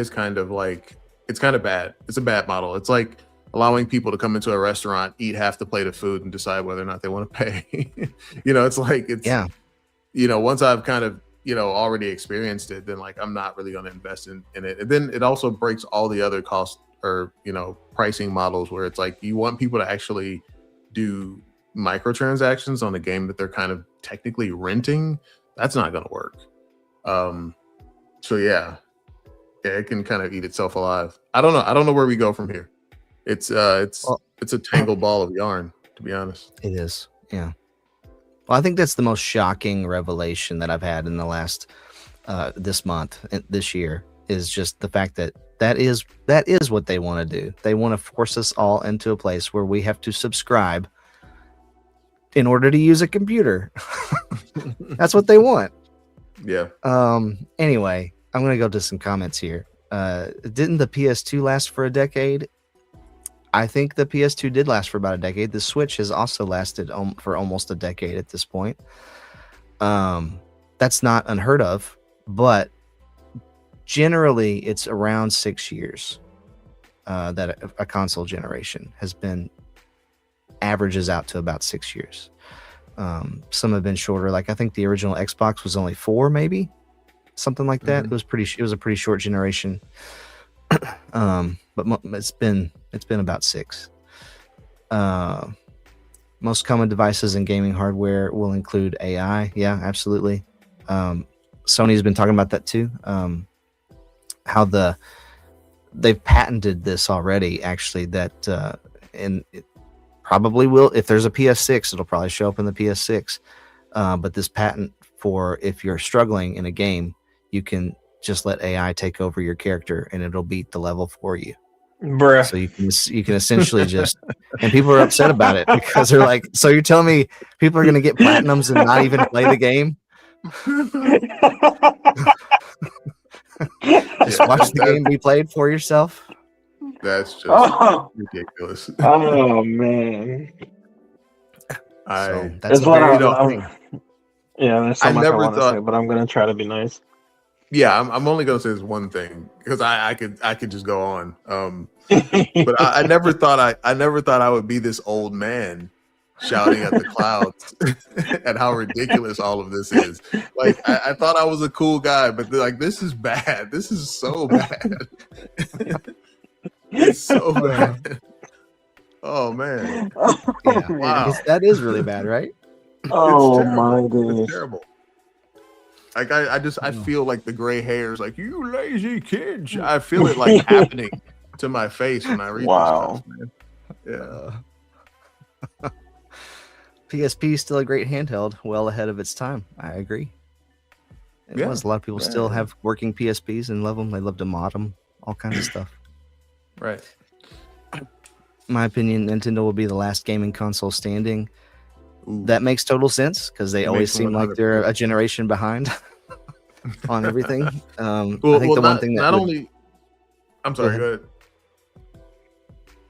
[SPEAKER 3] kind of like, it's kind of bad. It's a bad model. It's like allowing people to come into a restaurant, eat half the plate of food, and decide whether or not they want to pay. Once I've kind of, already experienced it, then like I'm not really going to invest in it. And then it also breaks all the other cost or, pricing models where it's like you want people to actually do microtransactions on a game that they're kind of technically renting. That's not going to work. It can kind of eat itself alive. I don't know where we go from here. It's a tangled ball of yarn, to be honest.
[SPEAKER 1] It is. Yeah. Well, I think that's the most shocking revelation that I've had in the last this month, this year, is just the fact that is what they want to do. They want to force us all into a place where we have to subscribe in order to use a computer. That's what they want.
[SPEAKER 3] Yeah.
[SPEAKER 1] Anyway, I'm going to go to some comments here. Didn't the PS2 last for a decade? I think the PS2 did last for about a decade. The Switch has also lasted for almost a decade at this point. That's not unheard of, but generally it's around 6 years that a console generation has been, averages out to about 6 years. Some have been shorter. Like I think the original Xbox was only 4, maybe something like that. It was a pretty short generation. But it's been about 6. Most common devices in gaming hardware will include AI. Yeah, absolutely. Sony's been talking about that too. How they've patented this already, actually, that and it probably will, if there's a PS6, it'll probably show up in the PS6. But this patent for if you're struggling in a game, you can just let AI take over your character and it'll beat the level for you.
[SPEAKER 2] Bruh.
[SPEAKER 1] So you can essentially just, and people are upset about it because they're like, so you're telling me people are going to get platinums and not even play the game? Just watch the game be played for yourself.
[SPEAKER 3] That's just ridiculous.
[SPEAKER 2] Oh man.
[SPEAKER 1] That's
[SPEAKER 2] what I
[SPEAKER 1] thing.
[SPEAKER 2] Yeah, that's so much I want to say, but I'm gonna try to be nice.
[SPEAKER 3] Yeah, I'm only gonna say this one thing because I could just go on. But I never thought I would be this old man shouting at the clouds at how ridiculous all of this is. Like I thought I was a cool guy, but like this is bad. This is so bad. It's so bad. Oh man.
[SPEAKER 1] Yeah,
[SPEAKER 3] wow.
[SPEAKER 1] That is really bad, right?
[SPEAKER 2] Oh my goodness.
[SPEAKER 3] It's terrible. Like I feel like the gray hairs, like you lazy kids. I feel it like happening to my face when I read
[SPEAKER 2] Wow.
[SPEAKER 3] these stuff, man. Yeah.
[SPEAKER 1] PSP is still a great handheld, well ahead of its time. I agree. It was. A lot of people still have working PSPs and love them. They love to mod them, all kinds of stuff.
[SPEAKER 3] Right.
[SPEAKER 1] My opinion, Nintendo will be the last gaming console standing.
[SPEAKER 3] Ooh.
[SPEAKER 1] That makes total sense because they
[SPEAKER 3] It
[SPEAKER 1] always
[SPEAKER 3] makes
[SPEAKER 1] seem like they're a generation behind on everything. I think the one thing that
[SPEAKER 3] I'm sorry. Go ahead.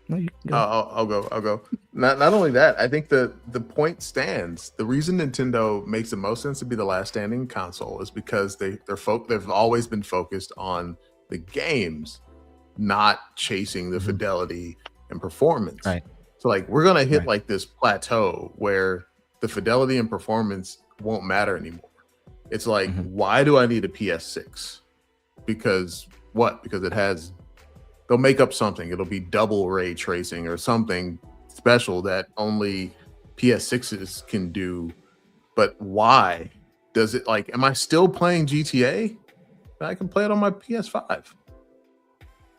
[SPEAKER 1] No, you can go.
[SPEAKER 3] I'll go. Not only that, I think the point stands. The reason Nintendo makes the most sense to be the last standing console is because they've always been focused on the games, not chasing the fidelity and performance.
[SPEAKER 1] Right.
[SPEAKER 3] So like we're gonna hit like this plateau where the fidelity and performance won't matter anymore. It's like, why do I need a PS6? Because it has. They'll make up something. It'll be double ray tracing or something special that only PS6s can do. But why does it like? Am I still playing GTA? I can play it on my PS5.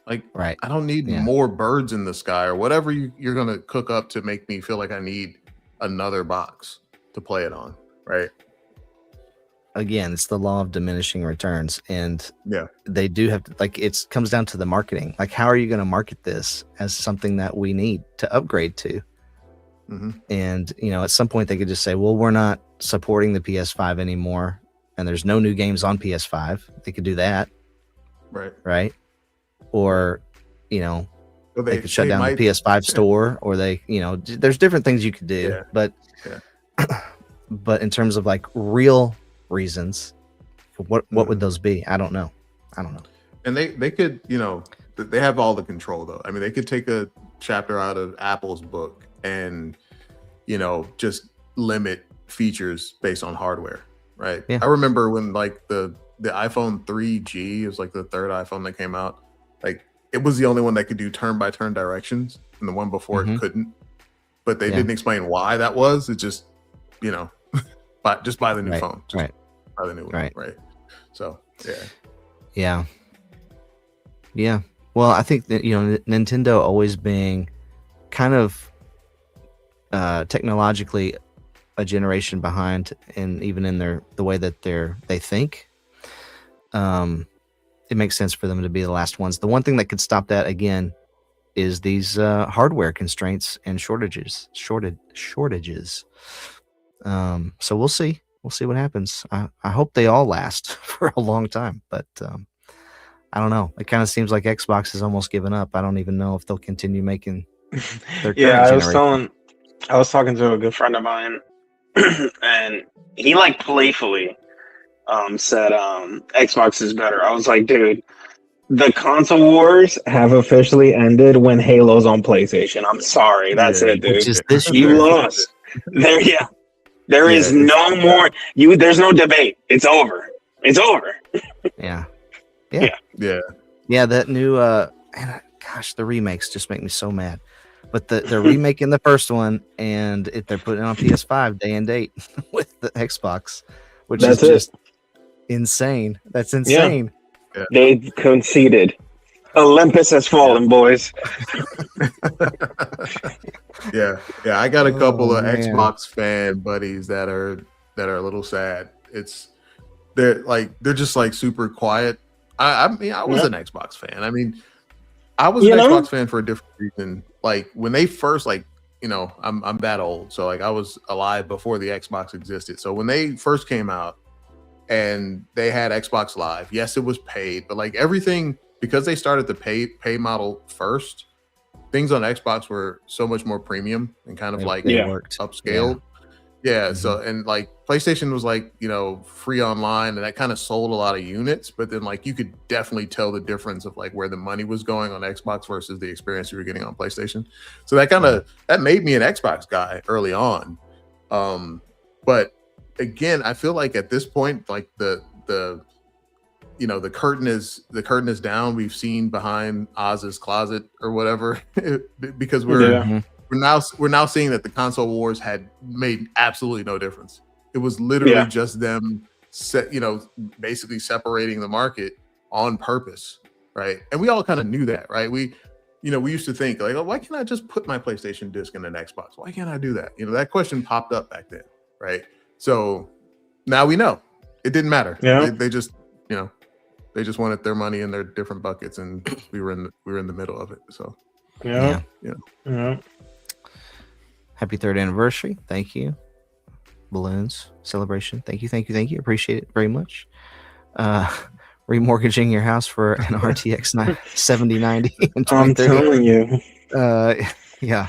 [SPEAKER 3] Like, I don't need more birds in the sky or whatever you're gonna cook up to make me feel like I need another box to play it on. Right.
[SPEAKER 1] Again, it's the law of diminishing returns, and they do have to, like, it comes down to the marketing. Like, how are you going to market this as something that we need to upgrade to? And at some point they could just say, well, we're not supporting the PS5 anymore, and there's no new games on PS5. They could do that, right? Or they could shut down the PS5 store, or there's different things you could do. But but in terms of like real reasons, what would those be? I don't know.
[SPEAKER 3] And they could, they have all the control though. I mean, they could take a chapter out of Apple's book and just limit features based on hardware, right? I remember when like the iPhone 3G, it was like the third iPhone that came out, like it was the only one that could do turn-by-turn directions, and the one before it couldn't. But they didn't explain why that was. It just but just buy the new phone. Buy the new one. Right. So yeah.
[SPEAKER 1] Well, I think that Nintendo always being kind of technologically a generation behind, and even in the way that they think, it makes sense for them to be the last ones. The one thing that could stop that again is these hardware constraints and shortages. So we'll see what happens. I hope they all last for a long time, but I don't know. It kind of seems like Xbox has almost given up. I don't even know if they'll continue making their
[SPEAKER 2] I was talking to a good friend of mine, and he like playfully said Xbox is better. I was like, dude, the console wars have officially ended when Halo's on PlayStation. I'm sorry, that's it, dude.
[SPEAKER 1] Which is this year.
[SPEAKER 2] You lost. There is no more. There's no debate. It's over.
[SPEAKER 1] Yeah. That new gosh, the remakes just make me so mad. But they're remaking the first one, and they're putting it on PS5 day and date with the Xbox, which is just insane. That's insane.
[SPEAKER 2] Yeah. They conceded. Olympus has fallen, boys.
[SPEAKER 3] Yeah. I got a couple of Xbox fan buddies that are a little sad. They're just like super quiet. I mean, I was an Xbox fan. I mean, I was an Xbox fan for a different reason. Like when they first, I'm that old, so like I was alive before the Xbox existed. So when they first came out and they had Xbox Live, yes, it was paid, but like everything, because they started the pay model first, things on Xbox were so much more premium and kind of upscaled. Yeah. So, and like PlayStation was like, free online, and that kind of sold a lot of units, but then like you could definitely tell the difference of like where the money was going on Xbox versus the experience you were getting on PlayStation. So that made me an Xbox guy early on. But again, I feel like at this point, like the curtain is down. We've seen behind Oz's closet or whatever, because we're now seeing that the console wars had made absolutely no difference. It was literally just them basically separating the market on purpose, right? And we all kind of knew that, right? we used to think like, oh, why can't I just put my PlayStation disc in an Xbox? Why can't I do that? That question popped up back then, right? So now we know it didn't matter.
[SPEAKER 2] Yeah.
[SPEAKER 3] They just, they just wanted their money in their different buckets, and we were in the middle of it. So
[SPEAKER 2] Yeah.
[SPEAKER 1] Happy 3rd anniversary. Thank you. Balloons celebration. Thank you. Appreciate it very much. Remortgaging your house for an RTX 7090 in 2030.
[SPEAKER 2] I'm telling you.
[SPEAKER 1] Yeah.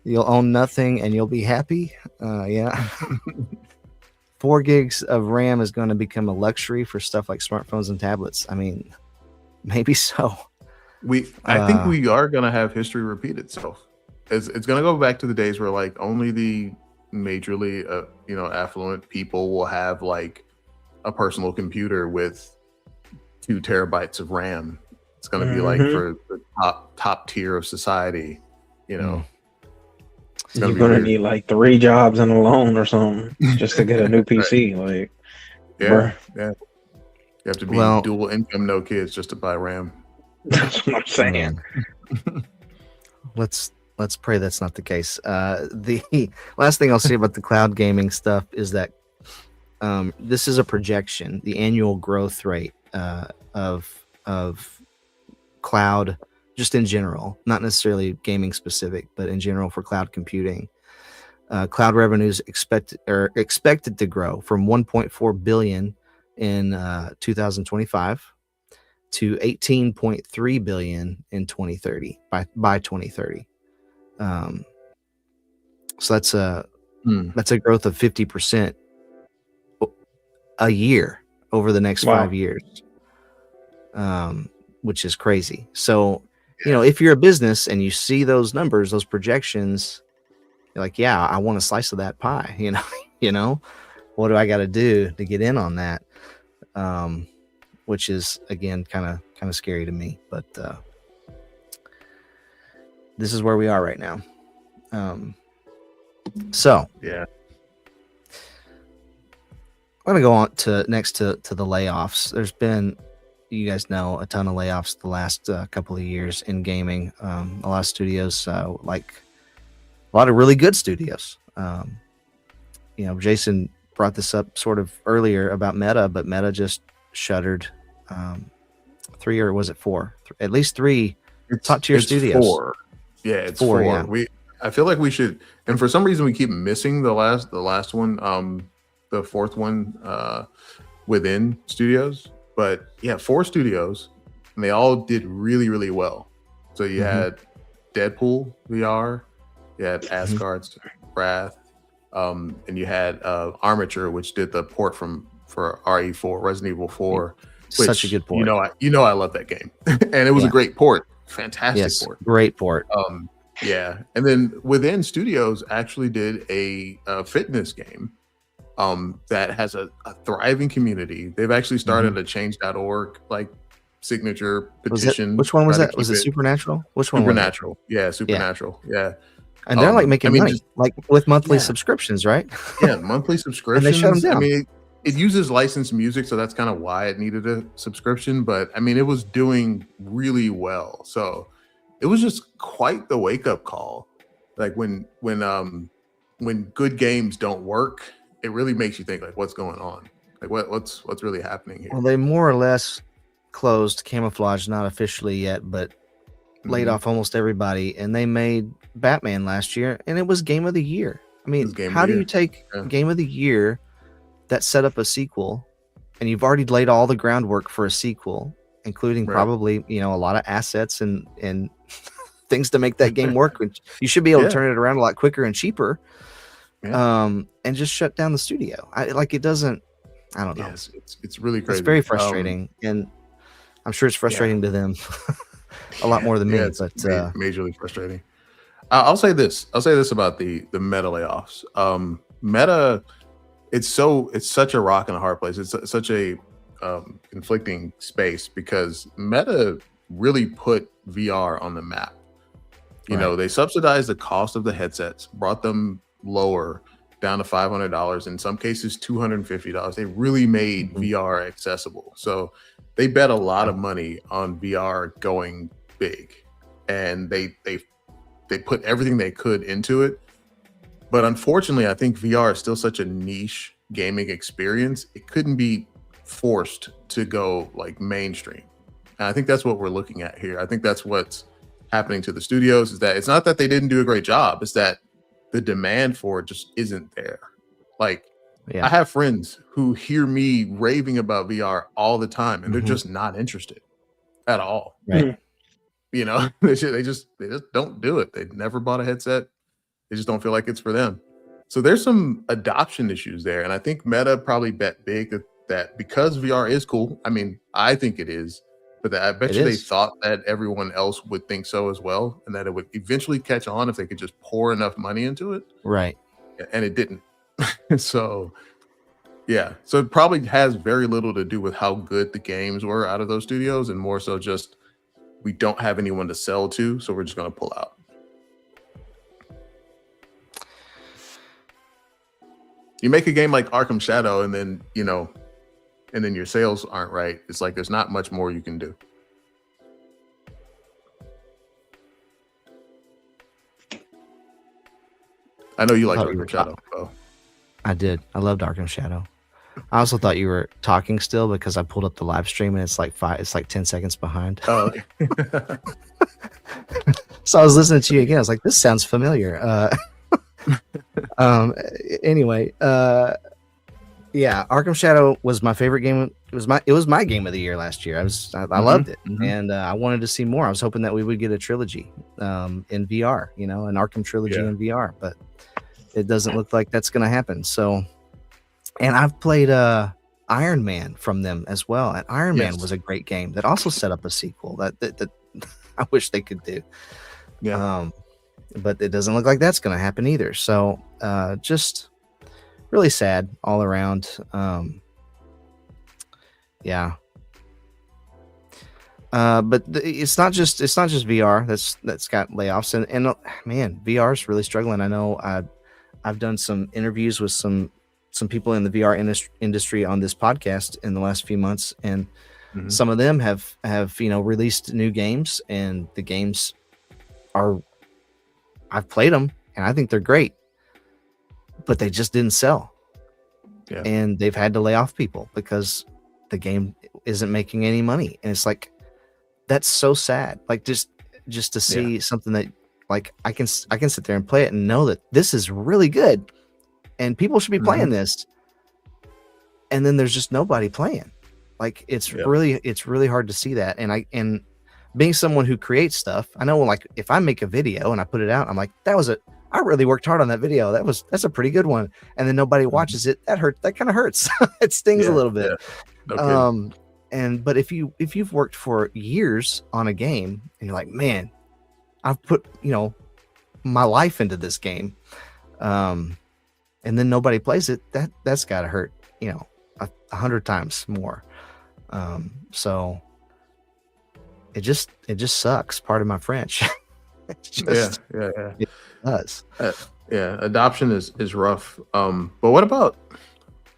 [SPEAKER 1] You'll own nothing and you'll be happy. Yeah. 4 gigs of RAM is going to become a luxury for stuff like smartphones and tablets. I mean, maybe so.
[SPEAKER 3] I think we are going to have history repeat itself. It's going to go back to the days where like only the majorly affluent people will have like a personal computer with 2 terabytes of RAM. It's going to be like for the top tier of society,
[SPEAKER 2] You're gonna need like 3 jobs and a loan or something just to get a new PC. Like,
[SPEAKER 3] yeah. You have to be dual income, no kids, just to buy RAM.
[SPEAKER 2] That's what I'm saying.
[SPEAKER 1] Let's pray that's not the case. The last thing I'll say about the cloud gaming stuff is that this is a projection. The annual growth rate of cloud, just in general, not necessarily gaming specific, but in general for cloud computing, cloud revenues expected to grow from 1.4 billion in 2025 to 18.3 billion in 2030 by 2030. So that's a growth of 50% a year over the next 5 years, which is crazy. So, if you're a business and you see those numbers, those projections, you're like, yeah, I want a slice of that pie. What do I got to do to get in on that? Which is again kind of scary to me, but this is where we are right now. So
[SPEAKER 3] yeah,
[SPEAKER 1] I'm gonna go on to next to the layoffs. There's been, you guys know, a ton of layoffs the last couple of years in gaming. A lot of studios, like a lot of really good studios. Jason brought this up sort of earlier about Meta, but Meta just shuttered 3, or was it 4? At least 3 top tier studios.
[SPEAKER 3] 4. Yeah, it's 4. Yeah. I feel like we should, and for some reason we keep missing the last one, the 4th one within studios. But yeah, 4 studios, and they all did really, really well. So you had Deadpool VR, you had Asgard's Wrath, and you had Armature, which did the port for RE4, Resident Evil 4. Which,
[SPEAKER 1] such a good port.
[SPEAKER 3] I love that game, and it was a great port, fantastic port,
[SPEAKER 1] great port.
[SPEAKER 3] Yeah, and then within studios actually did a fitness game. That has a thriving community. They've actually started a change.org like signature petition.
[SPEAKER 1] Which one was that? Was it Supernatural? Which one?
[SPEAKER 3] Supernatural. Yeah, Supernatural. Yeah.
[SPEAKER 1] And they're like making money, like with monthly subscriptions, right?
[SPEAKER 3] Yeah, monthly subscriptions.
[SPEAKER 1] And they shut them down.
[SPEAKER 3] I mean, it uses licensed music, so that's kind of why it needed a subscription. But I mean, it was doing really well. So it was just quite the wake up call. Like when good games don't work, it really makes you think like, what's going on? Like what's really happening here?
[SPEAKER 1] Well, they more or less closed Camouflage, not officially yet, but laid off almost everybody, and they made Batman last year, and it was Game of the Year. I mean, how do you take Game of the Year that set up a sequel, and you've already laid all the groundwork for a sequel, including probably a lot of assets and things to make that game work, which you should be able to turn it around a lot quicker and cheaper, and just shut down the studio. I don't know.
[SPEAKER 3] It's really crazy.
[SPEAKER 1] It's very frustrating, and I'm sure it's frustrating to them a lot more than me.
[SPEAKER 3] It's
[SPEAKER 1] but
[SPEAKER 3] majorly frustrating. I'll say this about the Meta layoffs. Meta, it's such a rock and a hard place. It's such a conflicting space because Meta really put VR on the map. They subsidized the cost of the headsets, brought them lower, down to $500, in some cases $250. They really made VR accessible. So they bet a lot of money on VR going big. and they put everything they could into it. But unfortunately, I think VR is still such a niche gaming experience. It couldn't be forced to go like mainstream. And I think that's what we're looking at here. I think that's what's happening to the studios, is that it's not that they didn't do a great job, it's that the demand for it just isn't there. Like, I have friends who hear me raving about VR all the time, and they're just not interested at all.
[SPEAKER 1] Right.
[SPEAKER 3] You know, they just don't do it. They've never bought a headset. They just don't feel like it's for them. So there's some adoption issues there. And I think Meta probably bet big that because VR is cool, I mean, I think it is, but I bet you they thought that everyone else would think so as well, and that it would eventually catch on if they could just pour enough money into it.
[SPEAKER 1] Right.
[SPEAKER 3] And it didn't. So, yeah. So it probably has very little to do with how good the games were out of those studios, and more so just we don't have anyone to sell to, so we're just going to pull out. You make a game like Arkham Shadow, and then, you know, and then your sales aren't right. It's like there's not much more you can do. I know you like Arkham Shadow. Oh.
[SPEAKER 1] I did. I loved Arkham Shadow. I also thought you were talking still because I pulled up the live stream and it's like 10 seconds behind.
[SPEAKER 3] Oh, okay.
[SPEAKER 1] So I was listening to you again. I was like, this sounds familiar. Anyway, yeah, Arkham Shadow was my favorite game. It was my game of the year last year. I loved it, and I wanted to see more. I was hoping that we would get a trilogy in VR, you know, an Arkham trilogy in VR, but it doesn't look like that's going to happen. So, and I've played Iron Man from them as well, and Iron Man was a great game that also set up a sequel that I wish they could do. Yeah. But it doesn't look like that's going to happen either. So just really sad all around. Yeah. But it's not just VR that's got layoffs, and man, VR is really struggling. I know I've done some interviews with some people in the VR industry on this podcast in the last few months, and some of them have released new games, and the games are, I've played them and I think they're great, but they just didn't sell. Yeah. And they've had to lay off people because the game isn't making any money. And it's like, that's so sad. Like just to see something that, like, I can sit there and play it and know that this is really good and people should be playing this. And then there's just nobody playing. Like it's really hard to see that. And being someone who creates stuff, I know, like, if I make a video and I put it out, I'm like, I really worked hard on that video. That's a pretty good one. And then nobody watches it. That kind of hurts. It stings a little bit. Yeah. No but if you've worked for years on a game and you're like, man, I've put, my life into this game. And then nobody plays it, that's gotta hurt, 100 times more. So it just sucks. Pardon my French. It does.
[SPEAKER 3] Adoption is rough. But what about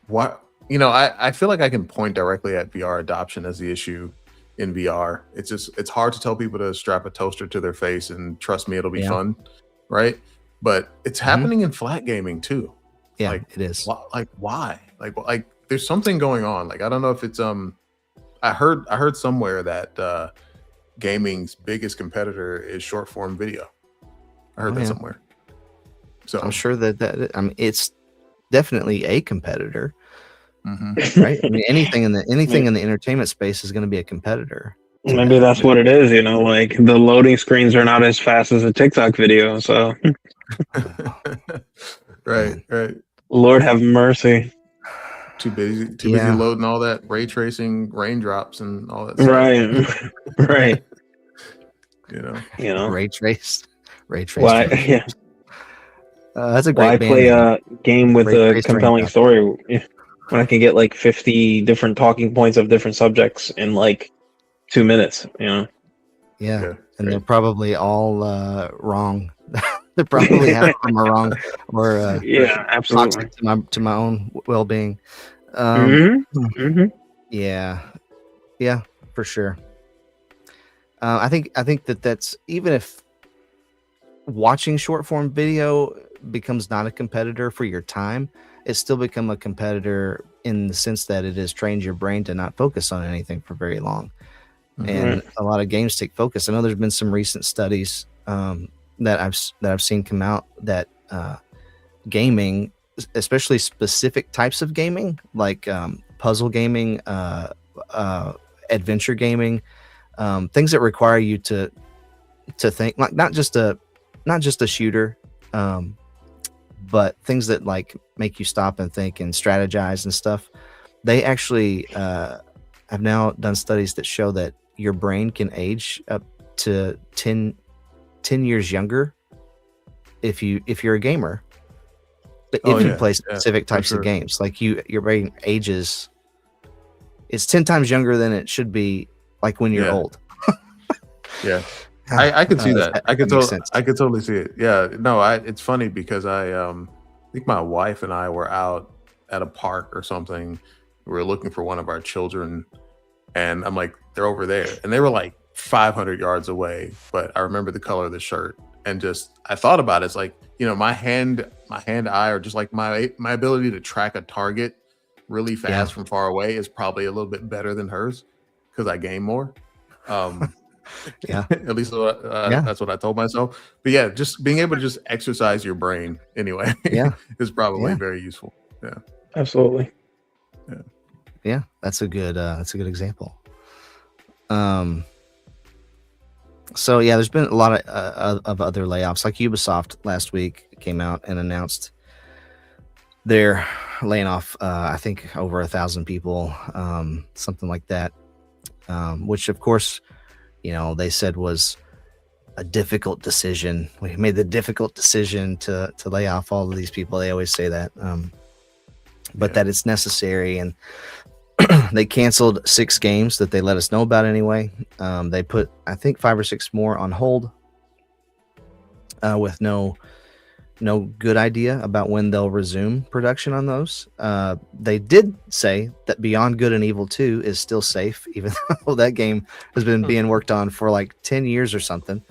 [SPEAKER 3] I feel like I can point directly at VR adoption as the issue in VR. It's hard to tell people to strap a toaster to their face and trust me, it'll be fun, right? But it's happening in flat gaming too.
[SPEAKER 1] Yeah, it is.
[SPEAKER 3] Like why? Like there's something going on. Like I don't know if it's I heard somewhere that gaming's biggest competitor is short form video. I heard that somewhere. So
[SPEAKER 1] I'm sure that it's definitely a competitor, right? I mean, anything in the entertainment space is going to be a competitor.
[SPEAKER 2] Maybe that's what it is. Like the loading screens are not as fast as a TikTok video. So,
[SPEAKER 3] right.
[SPEAKER 2] Lord have mercy.
[SPEAKER 3] Too busy loading all that ray tracing raindrops and all that stuff.
[SPEAKER 2] Right.
[SPEAKER 1] Ray trace.
[SPEAKER 2] Why? Yeah.
[SPEAKER 1] That's a great.
[SPEAKER 2] Why play a game with a compelling story when I can get like 50 different talking points of different subjects in like 2 minutes?
[SPEAKER 1] Yeah, and they're probably all wrong. They're probably half of them are wrong, or
[SPEAKER 2] absolutely
[SPEAKER 1] toxic to my own well-being. Yeah, for sure. I think that's, even if watching short form video becomes not a competitor for your time, it's still become a competitor in the sense that it has trained your brain to not focus on anything for very long. And a lot of games take focus. I know there's been some recent studies that I've seen come out that gaming, especially specific types of gaming, like puzzle gaming, adventure gaming, things that require you to think, like not just a shooter, but things that like make you stop and think and strategize and stuff. They actually have now done studies that show that your brain can age up to 10 years younger if you're a gamer. But if you play specific types of games, like your brain ages, it's 10 times younger than it should be, like when you're old.
[SPEAKER 3] I can see that. I could totally see it. Yeah, no, it's funny because I think my wife and I were out at a park or something. We were looking for one of our children, and I'm like, they're over there, and they were like 500 yards away. But I remember the color of the shirt, and just I thought about it. It's like, you know, my hand eye, or just like my ability to track a target really fast from far away is probably a little bit better than hers because I game more. At least that's what I told myself. But yeah, just being able to just exercise your brain anyway is probably very useful. Yeah,
[SPEAKER 2] absolutely.
[SPEAKER 1] Yeah, that's a good example. So yeah, there's been a lot of other layoffs. Like Ubisoft last week came out and announced they're laying off I think over 1,000 people, something like that, which of course, you know, they said was a difficult decision. We made the difficult decision to lay off all of these people. They always say that, but that it's necessary. And they canceled 6 games that they let us know about anyway. They put, I think, 5 or 6 more on hold with no good idea about when they'll resume production on those. They did say that Beyond Good and Evil 2 is still safe, even though that game has been being worked on for like 10 years or something.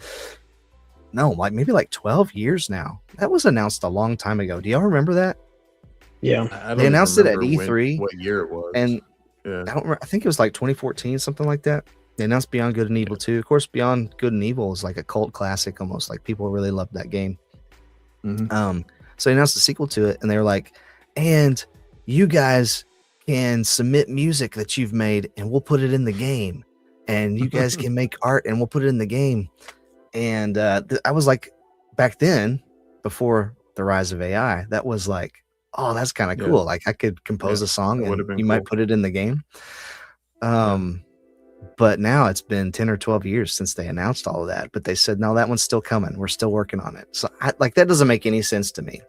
[SPEAKER 1] No, like maybe like 12 years now. That was announced a long time ago. Do y'all remember that?
[SPEAKER 2] Yeah.
[SPEAKER 1] They announced it at E3.
[SPEAKER 3] What year it was.
[SPEAKER 1] And I think it was like 2014, something like that. They announced Beyond Good and Evil 2. Of course, Beyond Good and Evil is like a cult classic almost. Like people really loved that game. So they announced a sequel to it, and they were like, and you guys can submit music that you've made and we'll put it in the game, and you guys can make art and we'll put it in the game. And I was like, back then, before the rise of AI, that was like, oh, that's kind of cool. Like I could compose a song and you might put it in the game. But now it's been 10 or 12 years since they announced all of that. But they said, no, that one's still coming. We're still working on it. So that doesn't make any sense to me.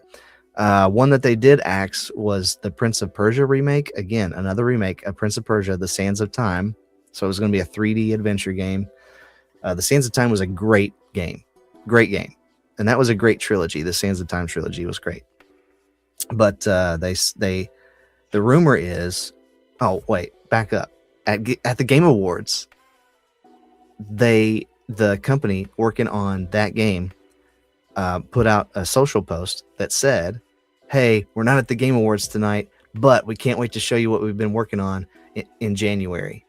[SPEAKER 1] One that they did axe was the Prince of Persia remake. Again, another remake of Prince of Persia, The Sands of Time. So it was going to be a 3D adventure game. The Sands of Time was a great game. Great game. And that was a great trilogy. The Sands of Time trilogy was great. But the rumor is, oh, wait, back up. At the Game Awards, the company working on that game put out a social post that said, hey, we're not at the Game Awards tonight, but we can't wait to show you what we've been working on in January.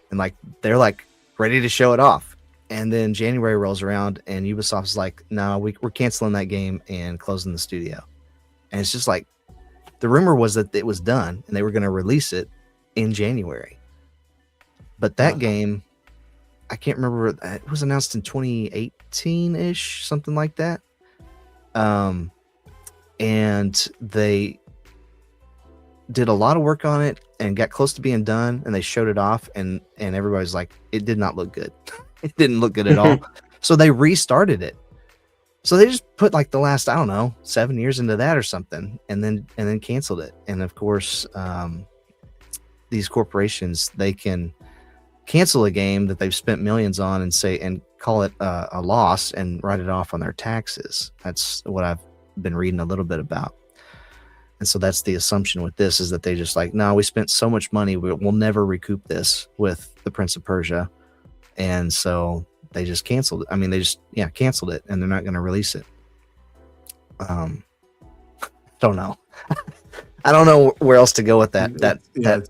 [SPEAKER 1] And like they're like ready to show it off. And then January rolls around and Ubisoft's like, no, we're canceling that game and closing the studio. And it's just like, the rumor was that it was done and they were going to release it in January. But that game, I can't remember, it was announced in 2018-ish, something like that. And they did a lot of work on it and got close to being done, and they showed it off, and everybody's like, it did not look good. It didn't look good at all. So they restarted it. So they just put like the last, I don't know, 7 years into that or something, and then canceled it. And of course, these corporations, they can cancel a game that they've spent millions on and call it a loss and write it off on their taxes. That's what I've been reading a little bit about. And so that's the assumption with this, is that they just like, no, we spent so much money, we'll never recoup this with the Prince of Persia. and so they just canceled it. I mean, they just canceled it, and they're not going to release it. Don't know. I don't know where else to go with that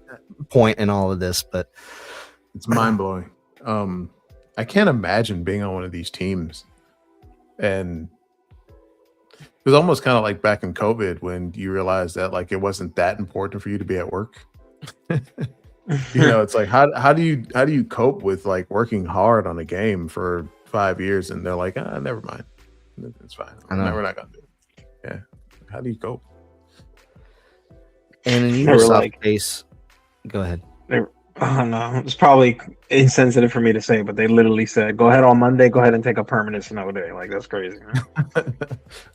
[SPEAKER 1] point in all of this, but
[SPEAKER 3] it's mind blowing. I can't imagine being on one of these teams, and it was almost kind of like back in COVID when you realized that like it wasn't that important for you to be at work. It's like how do you cope with like working hard on a game for 5 years and they're like, never mind, it's fine. We're not gonna do it. Yeah, how do you cope?
[SPEAKER 1] And in Ubisoft case, go ahead.
[SPEAKER 2] Oh no, it's probably insensitive for me to say, but they literally said, "Go ahead on Monday. Go ahead and take a permanent snow day." Like that's crazy.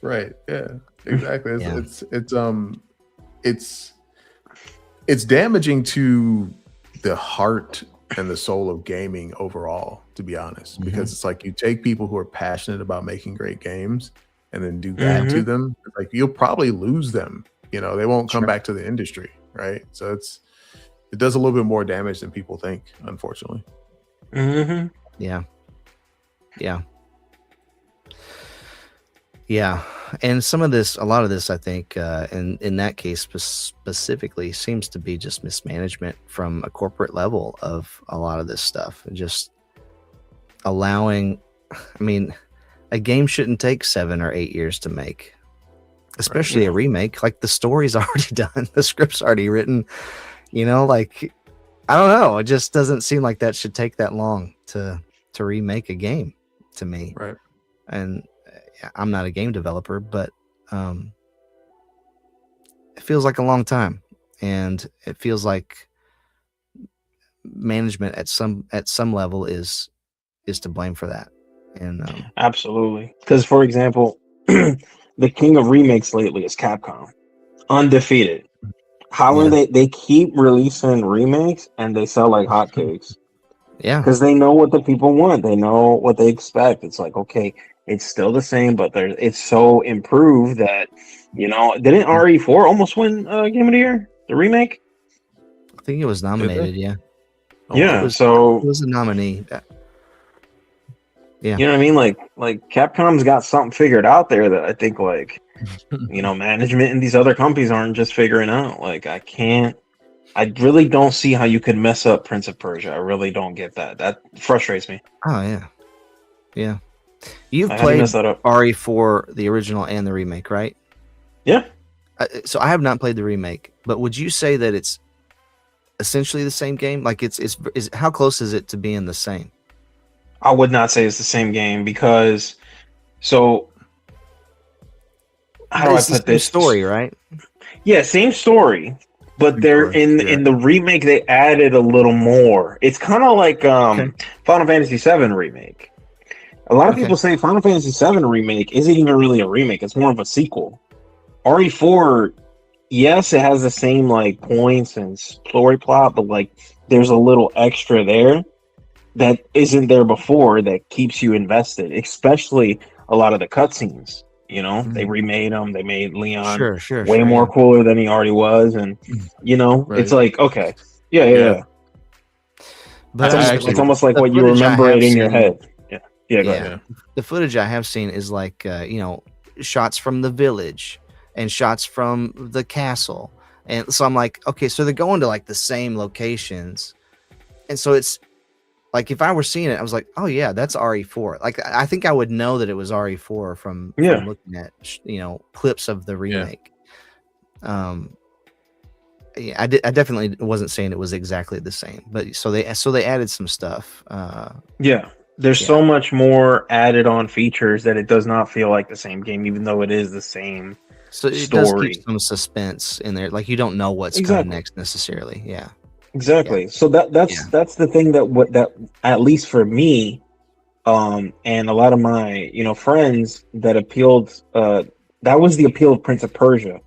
[SPEAKER 3] Right? Yeah. Exactly. It's damaging to the heart and the soul of gaming overall, to be honest, because it's like you take people who are passionate about making great games and then do that to them. Like you'll probably lose them. They won't come back to the industry, right? So it does a little bit more damage than people think, unfortunately.
[SPEAKER 1] Yeah. And a lot of this, I think, in that case specifically, seems to be just mismanagement from a corporate level of a lot of this stuff, and just allowing. I mean, a game shouldn't take 7 or 8 years to make, especially a remake. Like the story's already done, the script's already written. Like I don't know. It just doesn't seem like that should take that long to remake a game to me.
[SPEAKER 3] Right.
[SPEAKER 1] And I'm not a game developer, but it feels like a long time, and it feels like management at some level is to blame for that. And
[SPEAKER 2] absolutely, because for example, the king of remakes lately is Capcom, undefeated. How are they keep releasing remakes and they sell like hotcakes?
[SPEAKER 1] Yeah,
[SPEAKER 2] because they know what the people want. They know what they expect. It's like, okay, it's still the same, but it's so improved that, didn't RE4 almost win Game of the Year, the remake?
[SPEAKER 1] I think it was nominated. Yeah.
[SPEAKER 2] Yeah.
[SPEAKER 1] It was a nominee. Yeah.
[SPEAKER 2] You know what I mean? Like Capcom's got something figured out there that I think management and these other companies aren't just figuring out. Like I really don't see how you could mess up Prince of Persia. I really don't get that. That frustrates me.
[SPEAKER 1] Oh yeah. Yeah. You've played RE4, the original and the remake, right?
[SPEAKER 2] Yeah.
[SPEAKER 1] So I have not played the remake, but would you say that it's essentially the same game? Like is how close is it to being the same?
[SPEAKER 2] I would not say it's the same game because how do I put this?
[SPEAKER 1] Story, right?
[SPEAKER 2] Yeah, same story. But they're in the remake they added a little more. It's kind of like Final Fantasy VII remake. A lot of people say Final Fantasy VII remake isn't even really a remake. It's more of a sequel. RE4, yes, it has the same like points and story plot, but like there's a little extra there that isn't there before that keeps you invested, especially a lot of the cutscenes. They remade them. They made Leon way more cooler than he already was, and it's like okay, yeah. But it's almost like what you remember it in your head. Yeah. Go ahead.
[SPEAKER 1] The footage I have seen is like shots from the village and shots from the castle, and so I'm like, okay, so they're going to like the same locations, and so it's. Like if I were seeing it, I was like, "Oh yeah, that's RE4." Like I think I would know that it was RE4 from looking at clips of the remake. I definitely wasn't saying it was exactly the same, but so they added some stuff.
[SPEAKER 2] There's so much more added on features that it does not feel like the same game, even though it is the same.
[SPEAKER 1] So it
[SPEAKER 2] story.
[SPEAKER 1] does keep some suspense in there. Like you don't know what's coming next necessarily. Yeah.
[SPEAKER 2] Exactly. Yeah. So that's the thing that at least for me, and a lot of my friends that appealed. That was the appeal of Prince of Persia.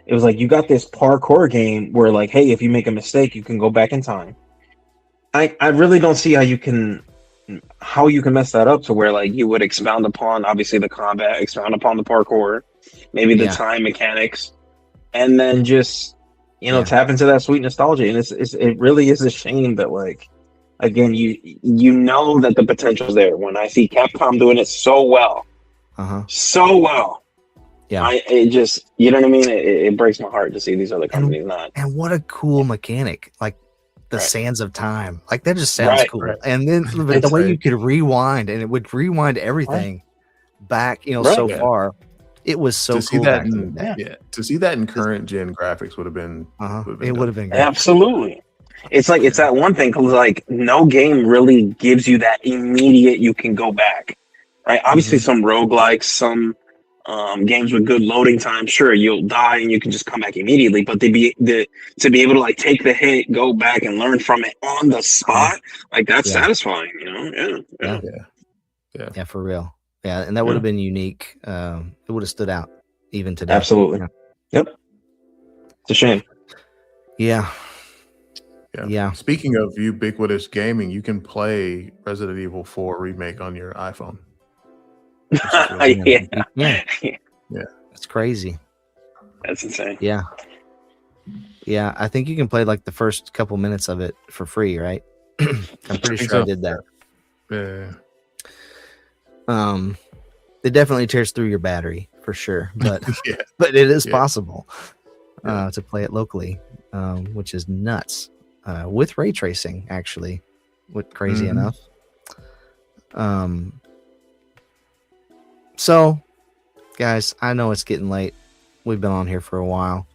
[SPEAKER 2] It was like you got this parkour game where like, hey, if you make a mistake, you can go back in time. I really don't see how you can mess that up to where like you would expound upon obviously the combat, expound upon the parkour, maybe the time mechanics, and then just tap into that sweet nostalgia. And it really is a shame that like again, you know that the potential's there. When I see Capcom doing it so well, so well,
[SPEAKER 1] yeah,
[SPEAKER 2] it just, you know what I mean? It breaks my heart to see these other companies not.
[SPEAKER 1] And what a cool mechanic! Like the
[SPEAKER 2] Right.
[SPEAKER 1] Sands of Time, like that just sounds
[SPEAKER 2] Right,
[SPEAKER 1] cool.
[SPEAKER 3] right.
[SPEAKER 1] And then the way you could rewind, and it would rewind everything back, so far. It was so
[SPEAKER 3] to see
[SPEAKER 1] cool
[SPEAKER 3] that
[SPEAKER 1] back in the day.
[SPEAKER 3] to see that in current gen graphics would have been
[SPEAKER 1] It would have been great.
[SPEAKER 2] Absolutely. It's like it's that one thing, because like no game really gives you that immediate you can go back, right? Obviously, some roguelikes, some games with good loading time, sure, you'll die and you can just come back immediately. But to be able to like take the hit, go back and learn from it on the spot, like that's satisfying,
[SPEAKER 1] Yeah, for real. Yeah, and that would have been unique. It would have stood out even today.
[SPEAKER 2] Absolutely. Yep. It's a shame.
[SPEAKER 1] Yeah.
[SPEAKER 3] Speaking of ubiquitous gaming, you can play Resident Evil 4 remake on your iPhone.
[SPEAKER 1] Yeah. That's crazy.
[SPEAKER 2] That's insane.
[SPEAKER 1] Yeah. I think you can play like the first couple minutes of it for free, right? I'm pretty sure I did that.
[SPEAKER 3] Yeah.
[SPEAKER 1] It definitely tears through your battery for sure, but but it is possible to play it locally, which is nuts. With ray tracing, actually, crazy enough. So, guys, I know it's getting late. We've been on here for a while.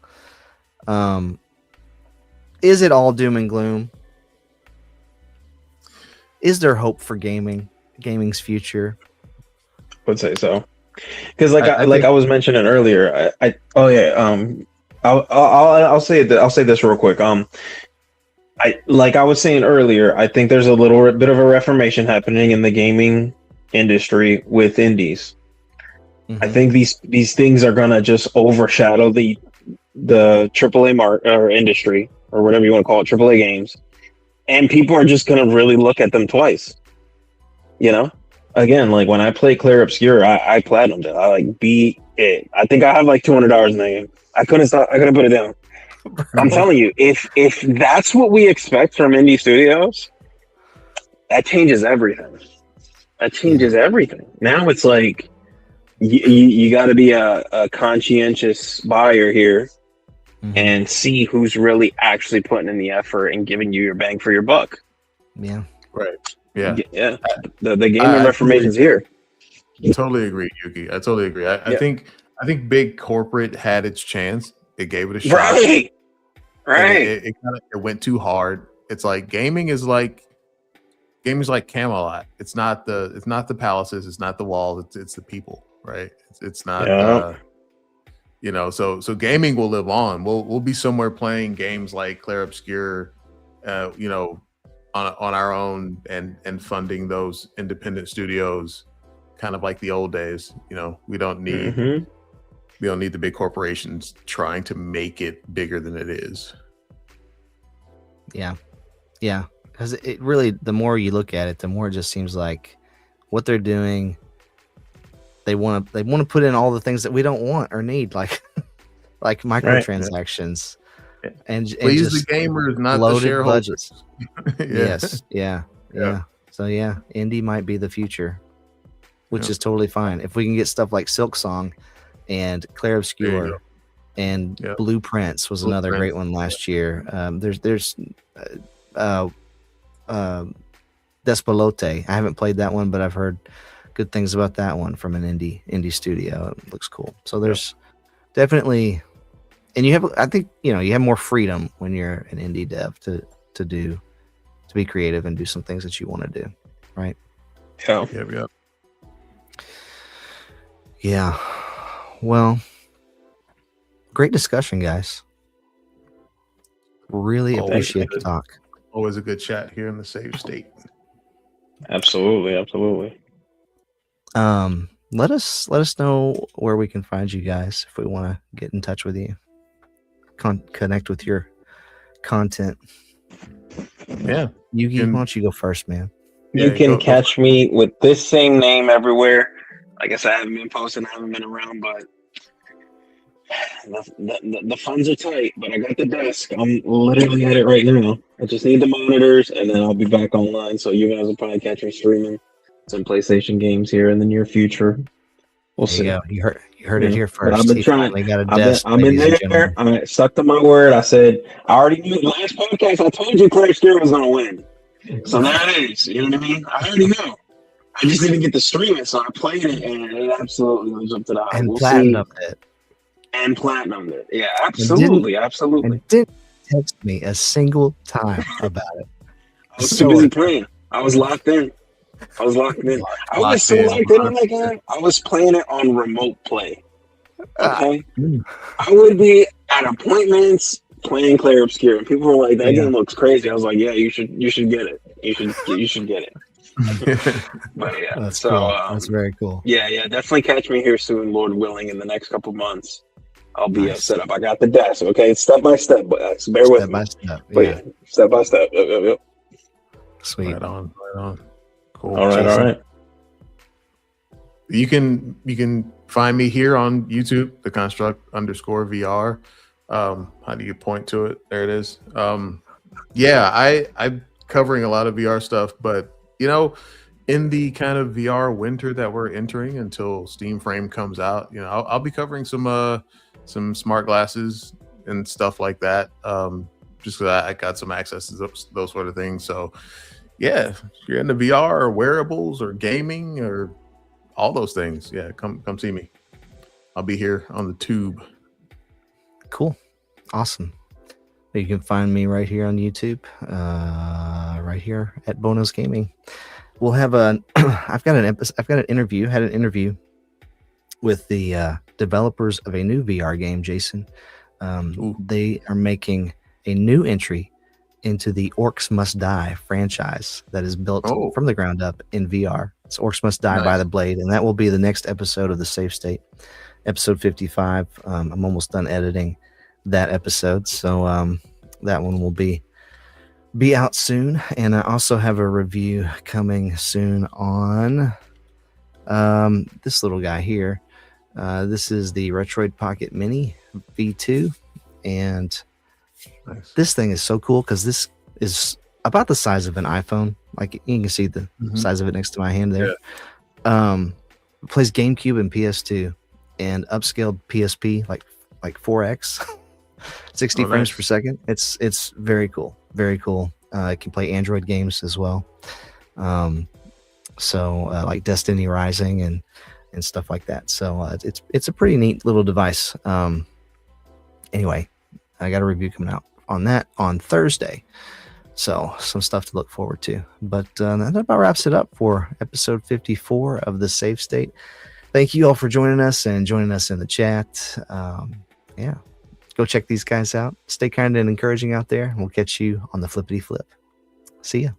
[SPEAKER 1] Is it all doom and gloom? Is there hope for gaming's future?
[SPEAKER 2] Would say so, because I was mentioning earlier, I'll say this real quick. I was saying earlier, I think there's a little bit of a reformation happening in the gaming industry with indies. I think these things are gonna just overshadow the AAA industry, or whatever you want to call it, AAA games, and people are just gonna really look at them twice. Again, like when I play Clear Obscure, I platinumed it. I like beat it. I think I have like 200 hours in the game. I couldn't stop. I couldn't put it down. I'm telling you, if that's what we expect from indie studios, that changes everything. Now it's like you got to be a conscientious buyer here and see who's really actually putting in the effort and giving you your bang for your buck.
[SPEAKER 1] Yeah.
[SPEAKER 3] Right. Yeah.
[SPEAKER 2] The gaming reformation's here.
[SPEAKER 3] I totally agree, Yuki. I totally agree. I think big corporate had its chance. It gave it a shot.
[SPEAKER 2] Right.
[SPEAKER 3] It went too hard. It's like gaming is like Camelot. It's not the palaces. It's not the walls. It's the people. Right. It's not. So gaming will live on. We'll be somewhere playing games like Clair Obscure. On our own and funding those independent studios, kind of like the old days. We don't need the big corporations trying to make it bigger than it is.
[SPEAKER 1] Yeah, because it really, the more you look at it, the more it just seems like what they're doing. They want to put in all the things that we don't want or need, like microtransactions.
[SPEAKER 3] Right.
[SPEAKER 1] And
[SPEAKER 3] please the gamers, not the shareholders.
[SPEAKER 1] Yes. Yeah. So indie might be the future, which is totally fine if we can get stuff like Silk Song and Clair Obscure and Blueprints was another great one last year. There's Despolote. I haven't played that one, but I've heard good things about that one from an indie studio. It looks cool. So there's definitely. And you have more freedom when you're an indie dev to be creative and do some things that you want to do, right? Yeah. Well, great discussion, guys. Really appreciate the talk.
[SPEAKER 3] Always a good chat here in the save state.
[SPEAKER 2] Absolutely.
[SPEAKER 1] Let us know where we can find you guys if we want to get in touch with you. Connect with your content.
[SPEAKER 3] Yeah.
[SPEAKER 1] Why don't you go first, man?
[SPEAKER 2] You can catch me with this same name everywhere. I guess I haven't been posting, I haven't been around, but The funds are tight, but I got the desk. I'm literally at it right now. I just need the monitors, and then I'll be back online. So you guys will probably catch me streaming some PlayStation games here in the near future. We'll
[SPEAKER 1] There you
[SPEAKER 2] see.
[SPEAKER 1] go. You heard it
[SPEAKER 2] Yeah,
[SPEAKER 1] here
[SPEAKER 2] but I've
[SPEAKER 1] first.
[SPEAKER 2] been
[SPEAKER 1] He
[SPEAKER 2] trying.
[SPEAKER 1] finally got a desk,
[SPEAKER 2] I've been
[SPEAKER 1] ladies and
[SPEAKER 2] there.
[SPEAKER 1] gentlemen.
[SPEAKER 2] I stuck to my word. I said I already knew the last podcast. I told you Claire Scare was gonna win. So there it is. You know what I mean? I already know. I just didn't get to stream it, so I played it, and it absolutely lives up to the hype.
[SPEAKER 1] And
[SPEAKER 2] We'll
[SPEAKER 1] platinum
[SPEAKER 2] see.
[SPEAKER 1] it.
[SPEAKER 2] And platinumed it. Yeah,
[SPEAKER 1] And didn't
[SPEAKER 2] absolutely.
[SPEAKER 1] and didn't text me a single time about it.
[SPEAKER 2] I was too
[SPEAKER 1] So
[SPEAKER 2] busy playing. I was locked in. I was locked in. I was so locked in on that game. I was playing it on remote play. Okay, I would be at appointments playing Clair Obscure, and people were like, "That game looks crazy." I was like, "Yeah, you should get it. You should get it." But yeah,
[SPEAKER 1] that's
[SPEAKER 2] so
[SPEAKER 1] cool. That's very cool.
[SPEAKER 2] yeah, definitely catch me here soon, Lord willing, in the next couple months. I'll be
[SPEAKER 1] Nice.
[SPEAKER 2] set up. I got the desk. Okay, step by step, but bear with me.
[SPEAKER 1] Step.
[SPEAKER 2] But yeah, step by step. Yep.
[SPEAKER 1] Sweet.
[SPEAKER 3] Right on. Cool.
[SPEAKER 2] All right.
[SPEAKER 3] You can find me here on YouTube, the construct_VR. How do you point to it? There it is. I'm covering a lot of VR stuff, but in the kind of VR winter that we're entering until Steam Frame comes out, I'll be covering some smart glasses and stuff like that. Just because I got some access to those sort of things. So yeah, if you're into VR or wearables or gaming or all those things, yeah, come see me. I'll be here on the tube.
[SPEAKER 1] Cool. Awesome. You can find me right here on YouTube, right here at Bonus Gaming. We'll have I've got an interview with the developers of a new VR game, Jason. They are making a new entry into the Orcs Must Die franchise that is built from the ground up in VR. It's Orcs Must Die by the Blade, and that will be the next episode of the Safe State, episode 55. I'm almost done editing that episode, so that one will be out soon. And I also have a review coming soon on this little guy here. This is the Retroid Pocket Mini V2, and this thing is so cool because this is about the size of an iPhone. Like you can see the size of it next to my hand there. It plays GameCube and PS2 and upscaled PSP like 4x, 60 frames per second. It's very cool. Very cool. It can play Android games as well. So like Destiny Rising and stuff like that. So it's a pretty neat little device. Anyway, I got a review coming out on that on Thursday. So some stuff to look forward to. But that about wraps it up for episode 54 of The Safe State. Thank you all for joining us and joining us in the chat. Go check these guys out. Stay kind and encouraging out there. We'll catch you on the flippity flip. See ya.